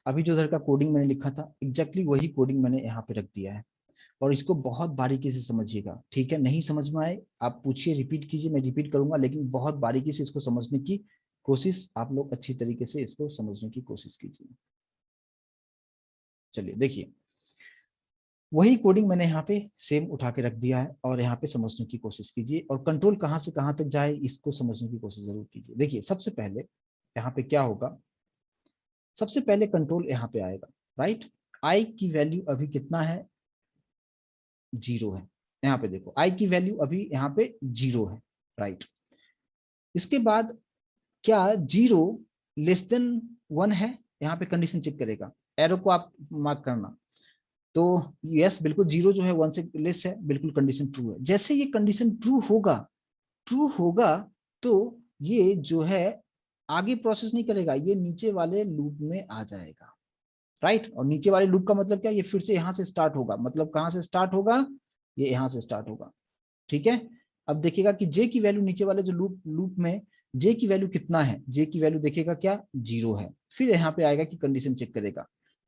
अभी जो इधर का कोडिंग मैंने लिखा था, एग्जैक्टली वही कोडिंग मैंने यहाँ पे रख दिया है, और इसको बहुत बारीकी से समझिएगा, ठीक है। नहीं समझ में आए आप पूछिए, रिपीट कीजिए, मैं रिपीट करूंगा, लेकिन बहुत बारीकी से इसको समझने की कोशिश, आप लोग अच्छी तरीके से इसको समझने की कोशिश कीजिए। चलिए देखिए, वही कोडिंग मैंने यहाँ पे सेम उठा के रख दिया है, और यहाँ पे समझने की कोशिश कीजिए, और कंट्रोल कहाँ से कहाँ तक जाए इसको समझने की कोशिश जरूर कीजिए। देखिए, सबसे पहले यहाँ पे क्या होगा, सबसे पहले कंट्रोल यहाँ पे आएगा, राइट। आई की वैल्यू अभी कितना है, 0 है। यहाँ पे देखो, आई की वैल्यू अभी यहाँ पे 0 है, राइट। इसके बाद क्या 0 लेस देन 1 है, यहाँ पे कंडीशन चेक करेगा, एरो को आप मार्क करना। तो यस, बिल्कुल 0 जो है 1 से लेस है, बिल्कुल कंडीशन ट्रू है। जैसे ये कंडीशन ट्रू होगा, ट्रू होगा, तो ये जो है आगे प्रोसेस नहीं करेगा, ये नीचे वाले लूप में आ जाएगा, राइट। और नीचे वाले लूप का मतलब क्या, ये फिर से यहाँ से स्टार्ट होगा, मतलब कहाँ से स्टार्ट होगा, ये यहाँ से स्टार्ट होगा, ठीक है। अब देखिएगा कि जे की वैल्यू नीचे वाले जो लूप लूप में जे की वैल्यू कितना है, जे की वैल्यू देखिएगा क्या, 0 है। फिर यहाँ पे आएगा कि कंडीशन चेक करेगा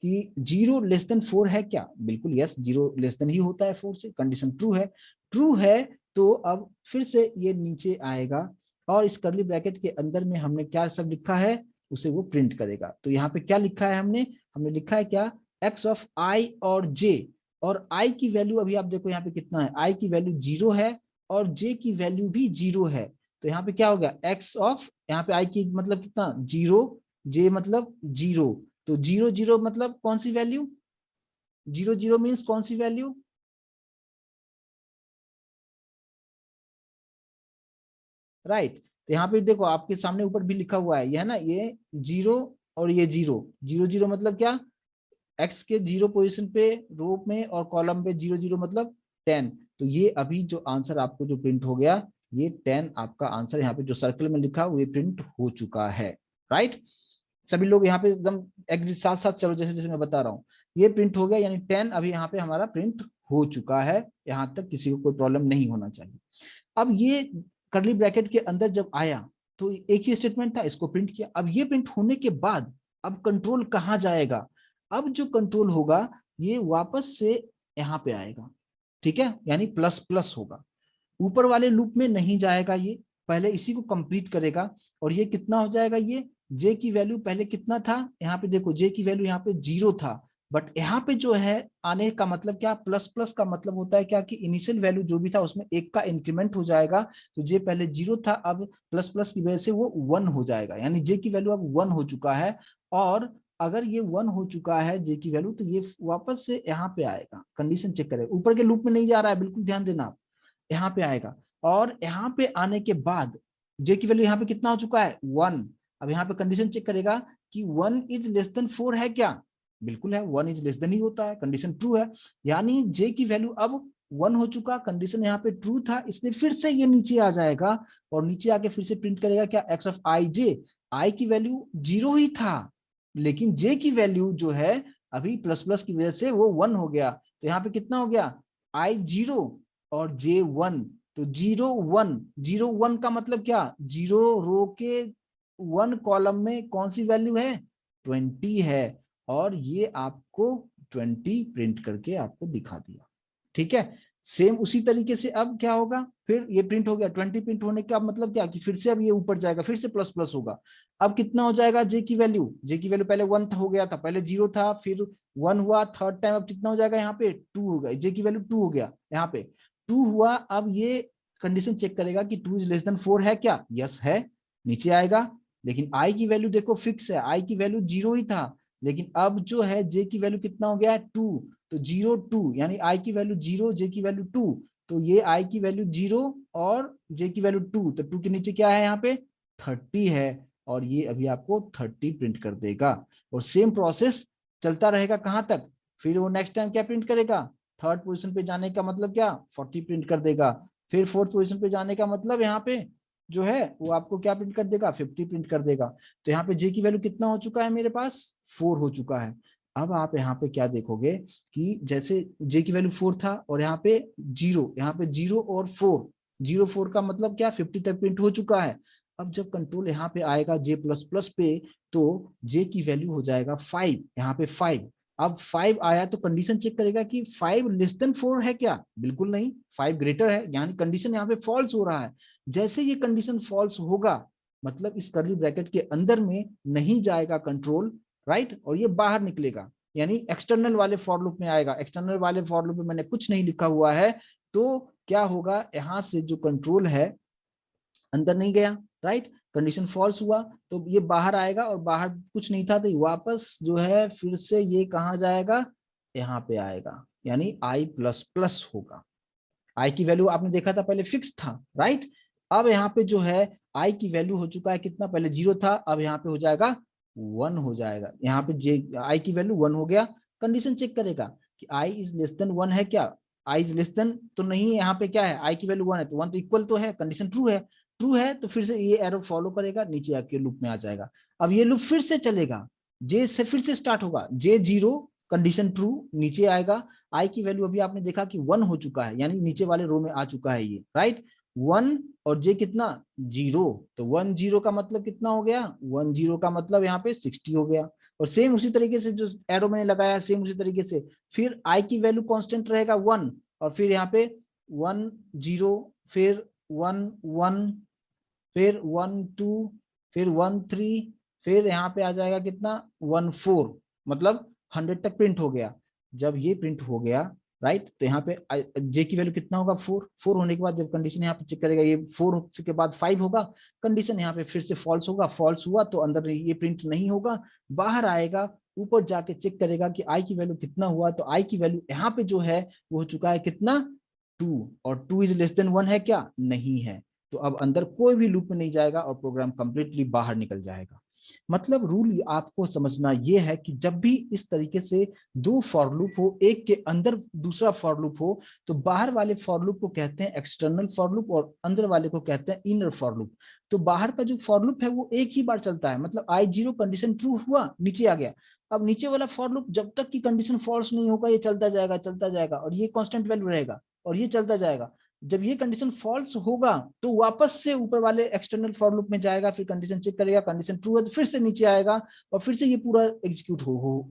कि 0 लेस देन 4 है क्या, बिल्कुल यस, 0 लेस देन ही होता है 4 से, कंडीशन ट्रू है, ट्रू है। तो अब फिर से ये नीचे आएगा, और इस कर्ली ब्रैकेट के अंदर में हमने क्या सब लिखा है, उसे वो प्रिंट करेगा। तो यहाँ पे क्या लिखा है हमने, हमने लिखा है क्या, एक्स ऑफ आई और जे, और आई की वैल्यू अभी आप देखो यहाँ पे कितना है, आई की वैल्यू 0 है, और जे की वैल्यू भी 0 है। तो यहाँ पे क्या हो गया, एक्स ऑफ, यहाँ पे आई की मतलब कितना, 0, जे मतलब 0, तो 0 0 मतलब कौन सी वैल्यू, 0 0 मीन्स कौन सी वैल्यू, राइट। तो यहाँ पे देखो आपके सामने ऊपर भी लिखा हुआ है, ये है ना, ये 0 और ये 0, 0 0 मतलब क्या, एक्स के 0 पोजीशन पे रो में, और कॉलम पे 0 0 मतलब 10। तो ये अभी जो आंसर आपको जो प्रिंट हो गया, ये 10 आपका आंसर यहाँ पे जो सर्कल में लिखा वो प्रिंट हो चुका है, राइट। सभी लोग यहाँ पे एकदम एग्री, साथ साथ चलो, जैसे जैसे मैं बता रहा हूँ, ये प्रिंट हो गया, यानी 10 अभी यहाँ पे हमारा प्रिंट हो चुका है। यहाँ तक किसी को कोई प्रॉब्लम नहीं होना चाहिए। अब ये करली ब्रैकेट के अंदर जब आया, तो एक ही स्टेटमेंट था, इसको प्रिंट किया। अब ये प्रिंट होने के बाद अब कंट्रोल कहाँ जाएगा, अब जो कंट्रोल होगा ये वापस से यहाँ पे आएगा, ठीक है, यानी प्लस प्लस होगा, ऊपर वाले लूप में नहीं जाएगा, ये पहले इसी को कंप्लीट करेगा। और ये कितना हो जाएगा, ये जे की वैल्यू पहले कितना था, यहाँ पे देखो जे की वैल्यू यहाँ पे 0 था, बट यहाँ पे जो है आने का मतलब क्या, प्लस प्लस का मतलब होता है क्या, कि इनिशियल वैल्यू जो भी था उसमें 1 का इंक्रीमेंट हो जाएगा। तो जे पहले 0 था, अब प्लस प्लस की वजह से वो 1 हो जाएगा, यानी जे की वैल्यू अब 1 हो चुका है। और अगर ये 1 हो चुका है जे की वैल्यू, तो ये वापस से यहाँ पे आएगा, कंडीशन चेक करेगा, ऊपर के लूप में नहीं जा रहा है, बिल्कुल ध्यान देना आप, यहाँ पे आएगा। और यहाँ पे आने के बाद जे की वैल्यू यहाँ पे कितना हो चुका है 1। अब यहाँ पे कंडीशन चेक करेगा कि 1 इज लेस देन 4 है क्या, बिल्कुल है, 1 इज लेस देन ही होता है, कंडीशन ट्रू है। यानी जे की वैल्यू अब 1 हो चुका, कंडीशन यहाँ पे ट्रू था, इसलिए फिर से ये नीचे आ जाएगा और नीचे आके फिर से प्रिंट करेगा क्या, एक्स ऑफ आई जे। आई की वैल्यू 0 ही था, लेकिन जे की वैल्यू जो है अभी प्लस प्लस की वजह से वो 1 हो गया, तो यहाँ पे कितना हो गया, आई 0 और जे 1, तो 0 1, 0 1 का मतलब क्या, 0 रो के 1 कॉलम में कौन सी वैल्यू है, 20 है, और ये आपको 20 प्रिंट करके आपको दिखा दिया। ठीक है, सेम उसी तरीके से अब क्या होगा, फिर ये प्रिंट हो गया, 20 प्रिंट होने का मतलब क्या कि फिर से अब ये ऊपर जाएगा, फिर से प्लस प्लस होगा। अब कितना हो जाएगा जे की वैल्यू, जे की वैल्यू पहले 1 हो गया था, पहले 0 था, फिर 1 हुआ, थर्ड टाइम अब कितना हो जाएगा, यहाँ पे 2 होगा, जे की वैल्यू 2 हो गया, यहाँ पे 2 हुआ। अब ये कंडीशन चेक करेगा कि 2 इज लेस देन 4 है क्या, यस है, नीचे आएगा। लेकिन आई की वैल्यू देखो फिक्स है, आई की वैल्यू 0 ही था, लेकिन अब जो है जे की वैल्यू कितना हो गया है 2, तो 0 2, यानी आई की वैल्यू 0, जे की वैल्यू 2, तो ये आई की वैल्यू 0 और जे की वैल्यू 2, तो 2 के नीचे क्या है, यहाँ पे 30 है, और ये अभी आपको 30 प्रिंट कर देगा। और सेम प्रोसेस चलता रहेगा कहाँ तक, फिर वो नेक्स्ट टाइम क्या प्रिंट करेगा, थर्ड पोजीशन पे जाने का मतलब क्या, 40 प्रिंट कर देगा। फिर फोर्थ पोजीशन पे जाने का मतलब यहाँ पे जो है वो आपको क्या प्रिंट कर देगा, 50 प्रिंट कर देगा। तो यहाँ पे जे की वैल्यू कितना हो चुका है मेरे पास, 4 हो चुका है। अब आप यहाँ पे क्या देखोगे कि जैसे जे की वैल्यू 4 था और यहाँ पे 0, यहाँ पे 0 और 4, 0 4 का मतलब क्या, 50 तक प्रिंट हो चुका है। अब जब कंट्रोल यहाँ पे आएगा जे प्लस प्लस पे, तो जे की वैल्यू हो जाएगा 5, यहाँ पे 5। अब 5 आया तो कंडीशन चेक करेगा कि 5 लेस देन 4 है क्या, बिल्कुल नहीं, 5 ग्रेटर है, यानी कंडीशन यहाँ पे फॉल्स हो रहा है। जैसे ये कंडीशन फॉल्स होगा, मतलब इस कर्ली ब्रैकेट के अंदर में नहीं जाएगा कंट्रोल, राइट, और ये बाहर निकलेगा, यानी एक्सटर्नल वाले फॉर लूप में आएगा। एक्सटर्नल वाले फॉर लूप में मैंने कुछ नहीं लिखा हुआ है, तो क्या होगा, यहां से जो कंट्रोल है अंदर नहीं गया, राइट, कंडीशन फॉल्स हुआ, तो ये बाहर आएगा, और बाहर कुछ नहीं था, तो वापस जो है फिर से ये कहाँ जाएगा, यहाँ पे आएगा, यानी आई प्लस प्लस होगा। आई की वैल्यू आपने देखा था पहले फिक्स था, राइट। अब यहाँ पे जो है आई की वैल्यू हो चुका है कितना, पहले 0 था, अब यहाँ पे हो जाएगा 1 हो जाएगा, यहाँ पे जे आई की वैल्यू 1 हो गया। कंडीशन चेक करेगा कि आई इज लेस देन 1 है क्या, आई इज लेस देन तो नहीं है, यहाँ पे क्या है, आई की वैल्यू 1 है, तो 1 तो इक्वल तो है, कंडीशन ट्रू है, ट्रू है, तो फिर से ये एरो फॉलो करेगा, नीचे आके लूप में आ जाएगा। अब ये लूप फिर से चलेगा, जे से फिर से स्टार्ट होगा, जे 0, कंडीशन ट्रू, नीचे आएगा। आई की वैल्यू अभी आपने देखा कि 1 हो चुका है, यानी नीचे वाले रो में आ चुका है ये, राइट, 1 और जे कितना 0, तो 1 0 का मतलब कितना हो गया, 1 0 का मतलब यहाँ पे 60 हो गया। और सेम उसी तरीके से जो एरो मैंने लगाया, सेम उसी तरीके से फिर आई की वैल्यू कांस्टेंट रहेगा 1, और फिर यहाँ पे 1 0, फिर 1 1, फिर 1 2, फिर 1 3, फिर यहाँ पे आ जाएगा कितना 1 4, मतलब 100 तक प्रिंट हो गया। जब ये प्रिंट हो गया, राइट, तो यहाँ पे जे की वैल्यू कितना होगा 4, 4 होने के बाद जब कंडीशन यहाँ पे चेक करेगा, ये 4 के बाद 5 होगा, कंडीशन यहाँ पे फिर से फॉल्स होगा, फॉल्स हुआ तो अंदर ये प्रिंट नहीं होगा, बाहर आएगा, ऊपर जाके चेक करेगा कि आई की वैल्यू कितना हुआ, तो आई की वैल्यू यहाँ पे जो है वो हो चुका है कितना 2, और 2 इज लेस देन 1 है क्या, नहीं है, तो अब अंदर कोई भी लूप में नहीं जाएगा और प्रोग्राम कंप्लीटली बाहर निकल जाएगा। मतलब रूल आपको समझना यह है कि जब भी इस तरीके से दो फॉर लूप हो, एक के अंदर दूसरा फॉर लूप हो, तो बाहर वाले फॉर लूप को कहते हैं एक्सटर्नल फॉर लूप और अंदर वाले को कहते हैं इनर फॉर लूप। तो बाहर का जो फॉर लूप है वो एक ही बार चलता है, मतलब आई 0 कंडीशन ट्रू हुआ, नीचे आ गया। अब नीचे वाला फॉर लूप जब तक की कंडीशन फॉल्स नहीं होगा ये चलता जाएगा, चलता जाएगा, और ये कांस्टेंट वैल्यू रहेगा और ये चलता जाएगा। जब ये कंडीशन फॉल्स होगा तो वापस से ऊपर वाले एक्सटर्नल फॉर लूप में जाएगा, फिर कंडीशन चेक करेगा, कंडीशन ट्रू है तो फिर से नीचे आएगा, और फिर से ये पूरा एग्जीक्यूट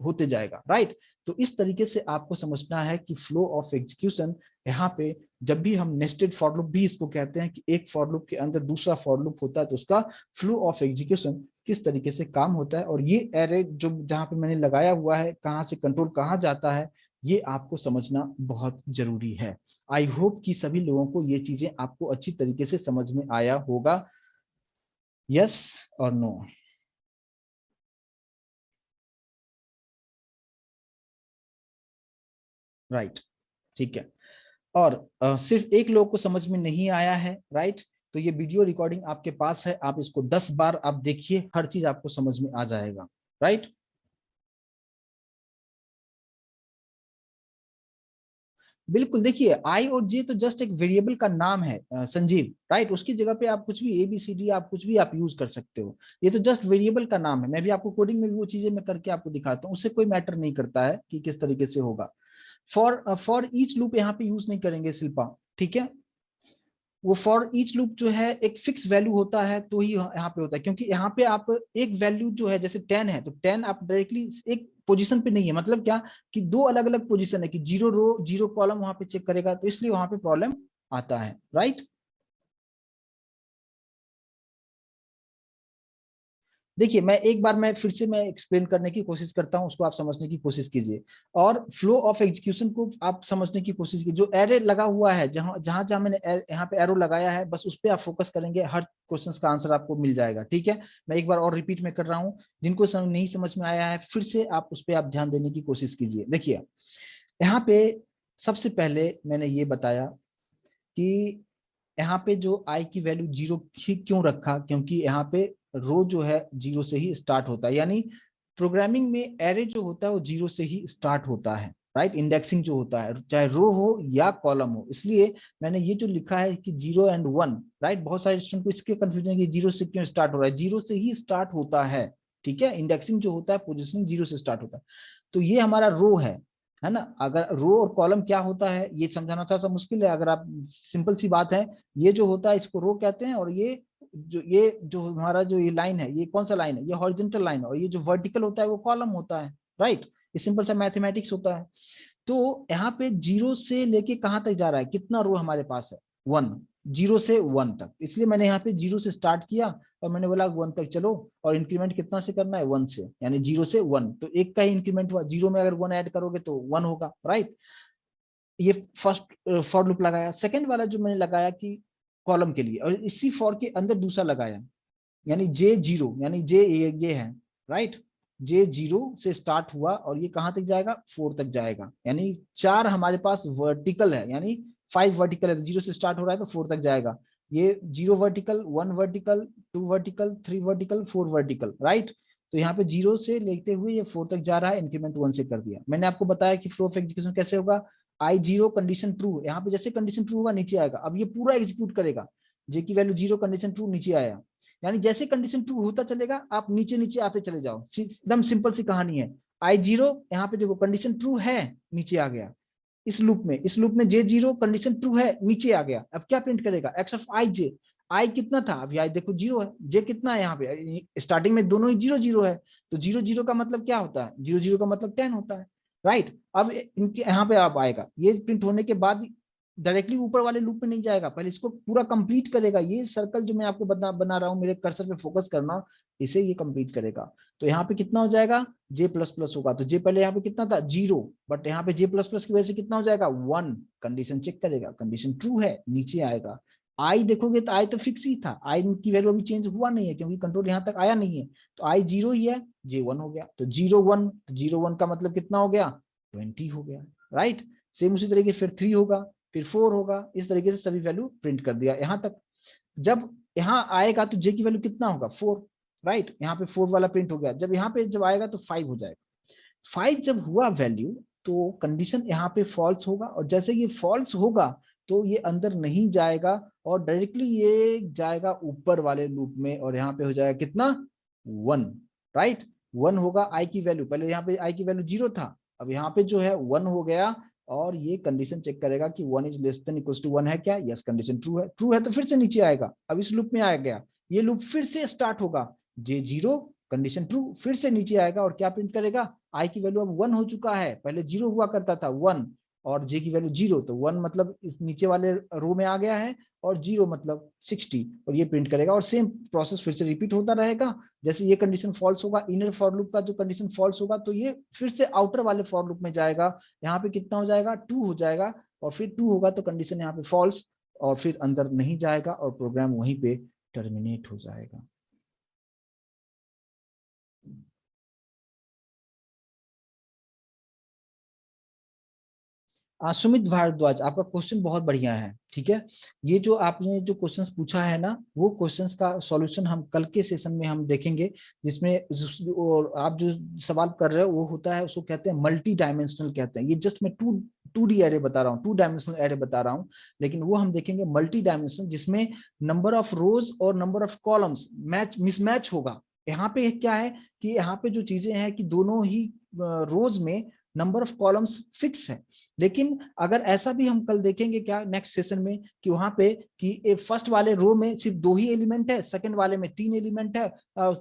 होते जाएगा, राइट। तो इस तरीके से आपको समझना है कि फ्लो ऑफ एग्जीक्यूशन, यहाँ पे जब भी हम नेस्टेड फॉर लूप भी इसको कहते हैं कि एक फॉर लूप के अंदर दूसरा फॉर लूप होता है, तो उसका फ्लो ऑफ एग्जीक्यूशन किस तरीके से काम होता है, और ये एरे जो जहाँ पे मैंने लगाया हुआ है कहाँ से कंट्रोल कहाँ जाता है, ये आपको समझना बहुत जरूरी है। आई होप कि सभी लोगों को ये चीजें आपको अच्छी तरीके से समझ में आया होगा। यस और नो? राइट, ठीक है। और सिर्फ एक लोग को समझ में नहीं आया है, राइट, तो ये वीडियो रिकॉर्डिंग आपके पास है, आप इसको 10 बार आप देखिए, हर चीज आपको समझ में आ जाएगा, राइट। बिल्कुल, देखिए आई और जे तो जस्ट एक वेरिएबल का नाम है संजीव, राइट, उसकी जगह पे आप कुछ भी ABCD आप कुछ भी आप यूज कर सकते हो, ये तो जस्ट वेरिएबल का नाम है। मैं भी आपको कोडिंग में भी वो चीजें मैं करके आपको दिखाता हूँ, उससे कोई मैटर नहीं करता है कि किस तरीके से होगा। फॉर ईच लूप यहाँ पे यूज नहीं करेंगे शिल्पा, ठीक है। वो फॉर ईच लूप जो है एक फिक्स वैल्यू होता है तो ही यहाँ पे होता है, क्योंकि यहाँ पे आप एक वैल्यू जो है जैसे 10 है तो 10 आप डायरेक्टली एक पोजीशन पे नहीं है, मतलब क्या कि दो अलग अलग पोजीशन है कि 0 रो 0 कॉलम वहां पे चेक करेगा, तो इसलिए वहां पे प्रॉब्लम आता है, राइट। देखिए मैं एक बार मैं फिर से मैं एक्सप्लेन करने की कोशिश करता हूं, उसको आप समझने की कोशिश कीजिए, और फ्लो ऑफ एग्जीक्यूशन को आप समझने की कोशिश कीजिए। जो एरे लगा हुआ है, जहां जहां जहां मैंने यहाँ पे एरो लगाया है, बस उस पर आप फोकस करेंगे, हर क्वेश्चन का आंसर आपको मिल जाएगा, ठीक है। मैं एक बार और रिपीट में कर रहा हूँ, जिनको नहीं समझ में आया है फिर से आप उस पर आप ध्यान देने की कोशिश कीजिए। देखिए यहाँ पे सबसे पहले मैंने ये बताया कि यहाँ पे जो आई की वैल्यू 0 ही क्यों रखा, क्योंकि यहाँ पे रो जो है 0 से ही स्टार्ट होता है, यानी प्रोग्रामिंग में एरे जो होता है वो 0 से ही स्टार्ट होता है, राइट। इंडेक्सिंग जो होता है चाहे रो हो या कॉलम हो, इसलिए मैंने ये जो लिखा है कि 0 और 1, राइट। बहुत सारे स्टूडेंट को इसके कंफ्यूजन है कि 0 से क्यों स्टार्ट हो रहा है, 0 से ही स्टार्ट होता है, ठीक है। इंडेक्सिंग जो होता है, पोजिशनिंग 0 से स्टार्ट होता है। तो ये हमारा रो है ना। अगर रो और कॉलम क्या होता है ये समझाना थोड़ा सा मुश्किल है, अगर आप सिंपल सी बात है, ये जो होता है इसको रो कहते हैं, और ये जो हमारा जो ये लाइन है, ये कौन सा लाइन है, ये हॉरिजॉन्टल लाइन है, और ये जो वर्टिकल होता है वो कॉलम होता है, राइट। ये सिंपल सा मैथमेटिक्स होता है। तो यहाँ पे 0 से लेके कहाँ तक जा रहा है, कितना रो हमारे पास है, 1, 0 से 1 तक, इसलिए मैंने यहाँ पे 0 से स्टार्ट किया और मैंने बोला 1 तक चलो, और इंक्रीमेंट कितना से करना है, 1 से, यानी 0 से 1, तो एक का ही इंक्रीमेंट हुआ, 0 में अगर 1 ऐड करोगे तो 1 होगा, राइट। ये फर्स्ट फॉर लूप लगाया। सेकंड वाला जो मैंने लगाया कि कॉलम के लिए, और इसी फॉर के अंदर दूसरा लगाया, यानी J0, यानी जे ये है, राइट। J0 से स्टार्ट हुआ और ये कहां तक जाएगा, 4 तक जाएगा, यानी 4 हमारे पास वर्टिकल है, यानी 5 वर्टिकल है, तो 0 से स्टार्ट हो रहा है तो 4 तक जाएगा। ये 0 vertical, 1 vertical, 2 vertical, 3 vertical, 4 vertical, right. तो यहाँ पे 0 से लेते हुए ये 4 तक जा रहा है, इंक्रीमेंट 1 से कर दिया। मैंने आपको बताया कि फ्लो ऑफ एग्जीक्यूशन कैसे होगा, I0 कंडीशन ट्रू, यहाँ पे जैसे कंडीशन ट्रू होगा नीचे आएगा, अब ये पूरा एग्जीक्यूट करेगा, जे की वैल्यू 0 कंडीशन ट्रू नीचे आया, यानी जैसे कंडीशन ट्रू होता चलेगा आप नीचे नीचे आते चले जाओ, एकदम सिंपल सी कहानी है। I0 यहाँ पे देखो कंडीशन ट्रू है, नीचे आ गया, इस लूप में J0 कंडीशन ट्रू है, नीचे आ गया, अब क्या प्रिंट करेगा, एक्स ऑफ आई जे। आई कितना था, अभी आई देखो 0 है, जे कितना है, यहाँ पे स्टार्टिंग में दोनों ही 0 0 है, तो 0 0 का मतलब क्या होता है, 0 0 का मतलब 10 होता है, राइट। अब इनके यहाँ पे आप आएगा, ये प्रिंट होने के बाद डायरेक्टली ऊपर वाले लूप में नहीं जाएगा, पहले इसको पूरा कंप्लीट करेगा, ये सर्कल जो मैं आपको बना रहा हूँ, मेरे कर्सर पे फोकस करना, इसे ये कंप्लीट करेगा। तो यहाँ पे कितना हो जाएगा, J प्लस प्लस होगा, तो J पहले यहाँ पे कितना था 0, बट यहाँ पे J प्लस प्लस की वजह से कितना हो जाएगा 1, कंडीशन चेक करेगा, कंडीशन ट्रू है, नीचे आएगा। आई देखोगे तो आई तो फिक्स ही था, आई की वैल्यू अभी चेंज हुआ नहीं है, क्योंकि कंट्रोल यहाँ तक आया नहीं है, तो आई 0 ही है, J 1 हो गया, तो 0 1, 0 1 का मतलब कितना हो गया, 20 हो गया, राइट। सेम उसी तरीके फिर 3 होगा, फिर 4 होगा, इस तरीके से सभी वैल्यू प्रिंट कर दिया यहाँ तक। जब यहाँ आएगा तो जे की वैल्यू कितना होगा 4, राइट, यहाँ पे 4 वाला प्रिंट हो गया, जब यहाँ पे जब आएगा तो 5 हो जाएगा। 5 जब हुआ वैल्यू तो कंडीशन यहाँ पे फॉल्स होगा, और जैसे ये फॉल्स होगा तो ये अंदर नहीं जाएगा और डायरेक्टली ये जाएगा ऊपर वाले लूप में, और यहाँ पे हो जाएगा कितना 1, राइट। 1 होगा आई की वैल्यू, पहले यहाँ पे आई की वैल्यू 0 था, अब यहाँ पे जो है 1 हो गया, और ये कंडीशन चेक करेगा कि 1 is less than equal to 1 है क्या, यस कंडीशन ट्रू है, ट्रू है तो फिर से नीचे आएगा, अब इस लूप में आ गया, ये लूप फिर से स्टार्ट होगा, J0 कंडीशन ट्रू, फिर से नीचे आएगा और क्या प्रिंट करेगा, आई की वैल्यू अब 1 हो चुका है, पहले 0 हुआ करता था 1, और जे की वैल्यू 0, तो 1 मतलब इस नीचे वाले रो में आ गया है, और 0 मतलब 60, और ये प्रिंट करेगा, और सेम प्रोसेस फिर से रिपीट होता रहेगा। जैसे ये कंडीशन फॉल्स होगा, इनर फॉर लूप का जो कंडीशन फॉल्स होगा तो ये फिर से आउटर वाले फॉर लूप में जाएगा, यहाँ पे कितना हो जाएगा 2 हो जाएगा, और फिर 2 होगा तो कंडीशन यहाँ पे फॉल्स, और फिर अंदर नहीं जाएगा और प्रोग्राम वहीं पे टर्मिनेट हो जाएगा। सुमित भारद्वाज, आपका क्वेश्चन बहुत बढ़िया है। ठीक है, ये जो आपने जो क्वेश्चंस पूछा है ना, वो क्वेश्चंस का सॉल्यूशन हम कल के सेशन में हम देखेंगे, जिसमें और आप जो सवाल कर रहे हो वो होता है, उसको कहते हैं मल्टी डायमेंशनल कहते हैं। ये जस्ट मैं टू डी एरे बता रहा हूँ, 2 डायमेंशनल एरे बता रहा हूँ, लेकिन वो हम देखेंगे मल्टी डायमेंशनल, जिसमें नंबर ऑफ रोज और नंबर ऑफ कॉलम्स मिसमैच होगा। यहाँ पे क्या है कि यहाँ पे जो चीजें हैं कि दोनों ही रोज में नंबर ऑफ कॉलम्स फिक्स है, लेकिन अगर ऐसा भी हम कल देखेंगे क्या नेक्स्ट सेशन में कि वहां पे कि फर्स्ट वाले रो में सिर्फ 2 ही एलिमेंट है, सेकंड वाले में 3 एलिमेंट है,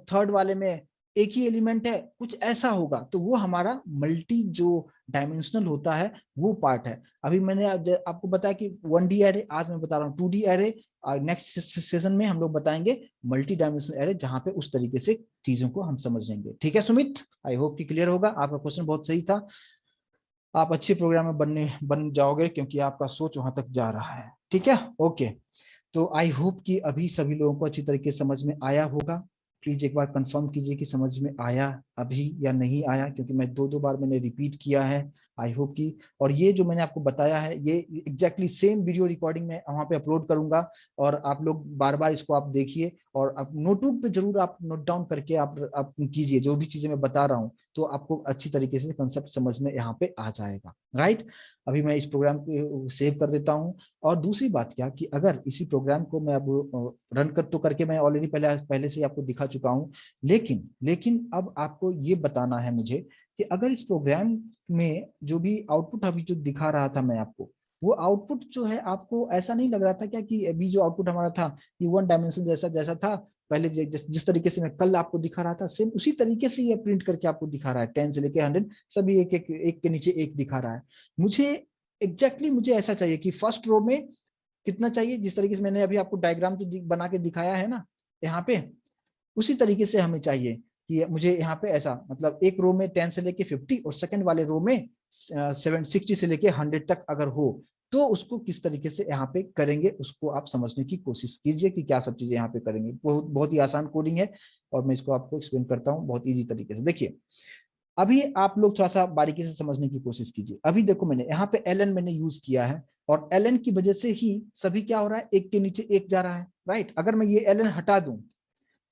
थर्ड वाले में एक ही एलिमेंट है, कुछ ऐसा होगा, तो वो हमारा मल्टी जो डायमेंशनल होता है वो पार्ट है। अभी मैंने आपको बताया कि 1D एरे, आज मैं बता रहा हूँ 2D एरे। नेक्स्ट सेशन में हम लोग बताएंगे मल्टी डायमेंशनल एरे, जहां पे उस तरीके से चीजों को हम समझ लेंगे। ठीक है सुमित, आई होप कि क्लियर होगा। आपका क्वेश्चन बहुत सही था, आप अच्छे प्रोग्राम में बन जाओगे, क्योंकि आपका सोच वहां तक जा रहा है। ठीक है, ओके। तो आई होप कि अभी सभी लोगों को अच्छी तरीके से समझ में आया होगा। प्लीज एक बार कंफर्म कीजिए कि समझ में आया अभी या नहीं आया, क्योंकि मैं दो दो बार मैंने रिपीट किया है। आई होप कि, और ये जो मैंने आपको बताया है ये एग्जैक्टली सेम वीडियो रिकॉर्डिंग में वहां पे अपलोड करूंगा, और आप लोग बार बार इसको आप देखिए, और आप नोटबुक पे जरूर आप नोट डाउन करके आप कीजिए जो भी चीजें मैं बता रहा हूँ, तो आपको अच्छी तरीके से कंसेप्ट समझ में यहाँ पे आ जाएगा। राइट, अभी मैं इस प्रोग्राम को सेव कर देता हूँ। और दूसरी बात क्या कि अगर इसी प्रोग्राम को मैं अब रन कर तो करके मैं ऑलरेडी पहले पहले से आपको दिखा चुका हूँ, लेकिन लेकिन अब आपको ये बताना है मुझे कि अगर इस प्रोग्राम में जो भी आउटपुट अभी जो दिखा रहा था मैं आपको, वो आउटपुट जो है आपको ऐसा नहीं लग रहा था क्या कि अभी जो आउटपुट हमारा था कि 1 डायमेंशन जैसा जैसा था पहले, जिस तरीके से मैं कल आपको दिखा रहा था, सेम उसी तरीके से ये प्रिंट करके आपको दिखा रहा है, 10 से लेके 100 सभी एक के नीचे एक दिखा रहा है। मुझे मुझे ऐसा चाहिए कि फर्स्ट रो में कितना चाहिए, जिस तरीके से मैंने अभी आपको डायग्राम जो बना के दिखाया है ना यहाँ पे, उसी तरीके से हमें चाहिए कि मुझे यहाँ पे ऐसा, मतलब एक रो में 10 से लेके 50 और सेकंड वाले रो में 760 से लेके 100 तक अगर हो, तो उसको किस तरीके से यहाँ पे करेंगे, उसको आप समझने की कोशिश कीजिए कि क्या सब चीजें यहाँ पे करेंगे। बहुत बहुत ही आसान कोडिंग है, और मैं इसको आपको एक्सप्लेन करता हूँ बहुत ईजी तरीके से। देखिए, अभी आप लोग थोड़ा सा बारीकी से समझने की कोशिश कीजिए। अभी देखो मैंने यहाँ पे एल मैंने यूज किया है, और एल की वजह से ही सभी क्या हो रहा है, एक के नीचे एक जा रहा है। राइट, अगर मैं ये एल हटा दूं,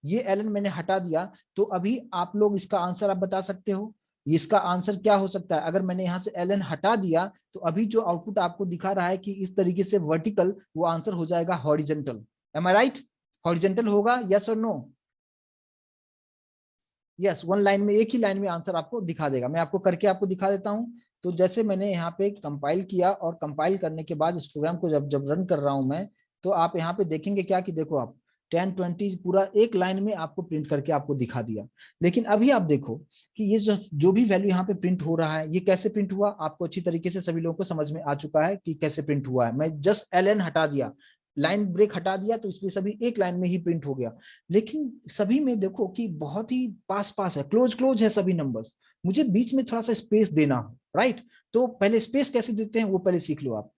ये एल मैंने हटा दिया, तो अभी आप लोग इसका आंसर आप बता सकते हो, इसका आंसर क्या हो सकता है। अगर मैंने यहाँ से एल हटा दिया, तो अभी जो आउटपुट आपको दिखा रहा है कि इस तरीके से वर्टिकल, वो आंसर हो जाएगा हॉरिजेंटल। एम आई राइट? हॉरिजेंटल होगा, यस और नो? यस, वन लाइन में, एक ही लाइन में आंसर आपको दिखा देगा। मैं आपको करके आपको दिखा देता हूं। तो जैसे मैंने यहाँ पे कंपाइल किया, और कंपाइल करने के बाद इस प्रोग्राम को जब जब रन कर रहा हूं मैं, तो आप यहाँ पे देखेंगे क्या कि देखो आप 10 20 पूरा एक लाइन में आपको प्रिंट करके आपको दिखा दिया। लेकिन अभी आप देखो कि ये जो भी वैल्यू यहाँ पे प्रिंट हो रहा है, ये कैसे प्रिंट हुआ, आपको अच्छी तरीके से सभी लोगों को समझ में आ चुका है कि कैसे प्रिंट हुआ है। मैं जस्ट एल हटा दिया, लाइन ब्रेक हटा दिया, तो इसलिए सभी एक लाइन में ही प्रिंट हो गया। लेकिन सभी में देखो कि बहुत ही पास पास है, क्लोज क्लोज है सभी नंबर्स, मुझे बीच में थोड़ा सा स्पेस देना हो। राइट, तो पहले स्पेस कैसे देते हैं वो पहले सीख लो आप।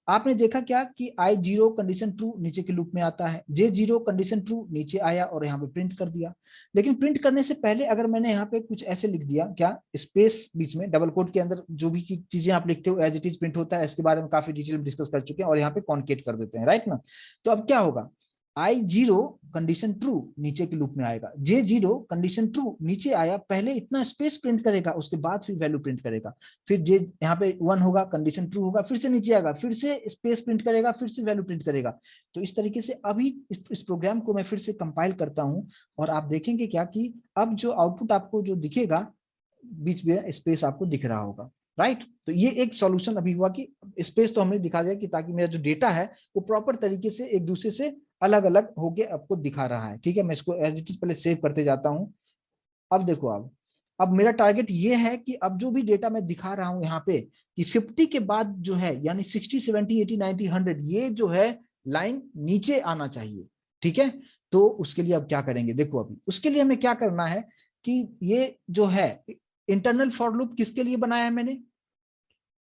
आपने देखा क्या कि I0 कंडीशन ट्रू नीचे के लूप में आता है, J0 कंडीशन ट्रू नीचे आया और यहाँ पे प्रिंट कर दिया। लेकिन प्रिंट करने से पहले अगर मैंने यहाँ पे कुछ ऐसे लिख दिया, क्या स्पेस बीच में डबल कोट के अंदर जो भी चीजें आप लिखते हो एज इट इज प्रिंट होता है, इसके बारे में काफी डिटेल में डिस्कस कर चुके हैं, और यहाँ पे कॉन्केट कर देते हैं। राइट ना? तो अब क्या होगा, I0 कंडीशन ट्रू नीचे के लूप में आएगा, J0 कंडीशन ट्रू नीचे आया, पहले इतना स्पेस प्रिंट करेगा, उसके बाद फिर वैल्यू प्रिंट करेगा। फिर जे यहाँ पे 1 होगा, कंडीशन ट्रू होगा, फिर से नीचे आएगा, फिर से स्पेस प्रिंट करेगा, फिर से वैल्यू प्रिंट करेगा। तो इस तरीके से अभी इस प्रोग्राम को मैं फिर से कंपाइल करता हूं, और आप देखेंगे क्या कि अब जो आउटपुट आपको जो दिखेगा, बीच में स्पेस आपको दिख रहा होगा। राइट, तो ये एक सॉल्यूशन अभी हुआ कि स्पेस तो हमने दिखा दिया कि ताकि मेरा जो डेटा है वो प्रॉपर तरीके से एक दूसरे से अलग अलग होके आपको दिखा रहा है। ठीक है, मैं इसको एज इट इज पहले सेव करते जाता हूं। अब देखो, अब मेरा टारगेट ये है कि अब जो भी डेटा मैं दिखा रहा हूं यहाँ पे कि 50 के बाद जो है, यानी 60 70 80 90 100, ये जो है लाइन नीचे आना चाहिए। ठीक है, तो उसके लिए अब क्या करेंगे, देखो अभी उसके लिए हमें क्या करना है कि ये जो है इंटरनल फॉर लूप किसके लिए बनाया है मैंने,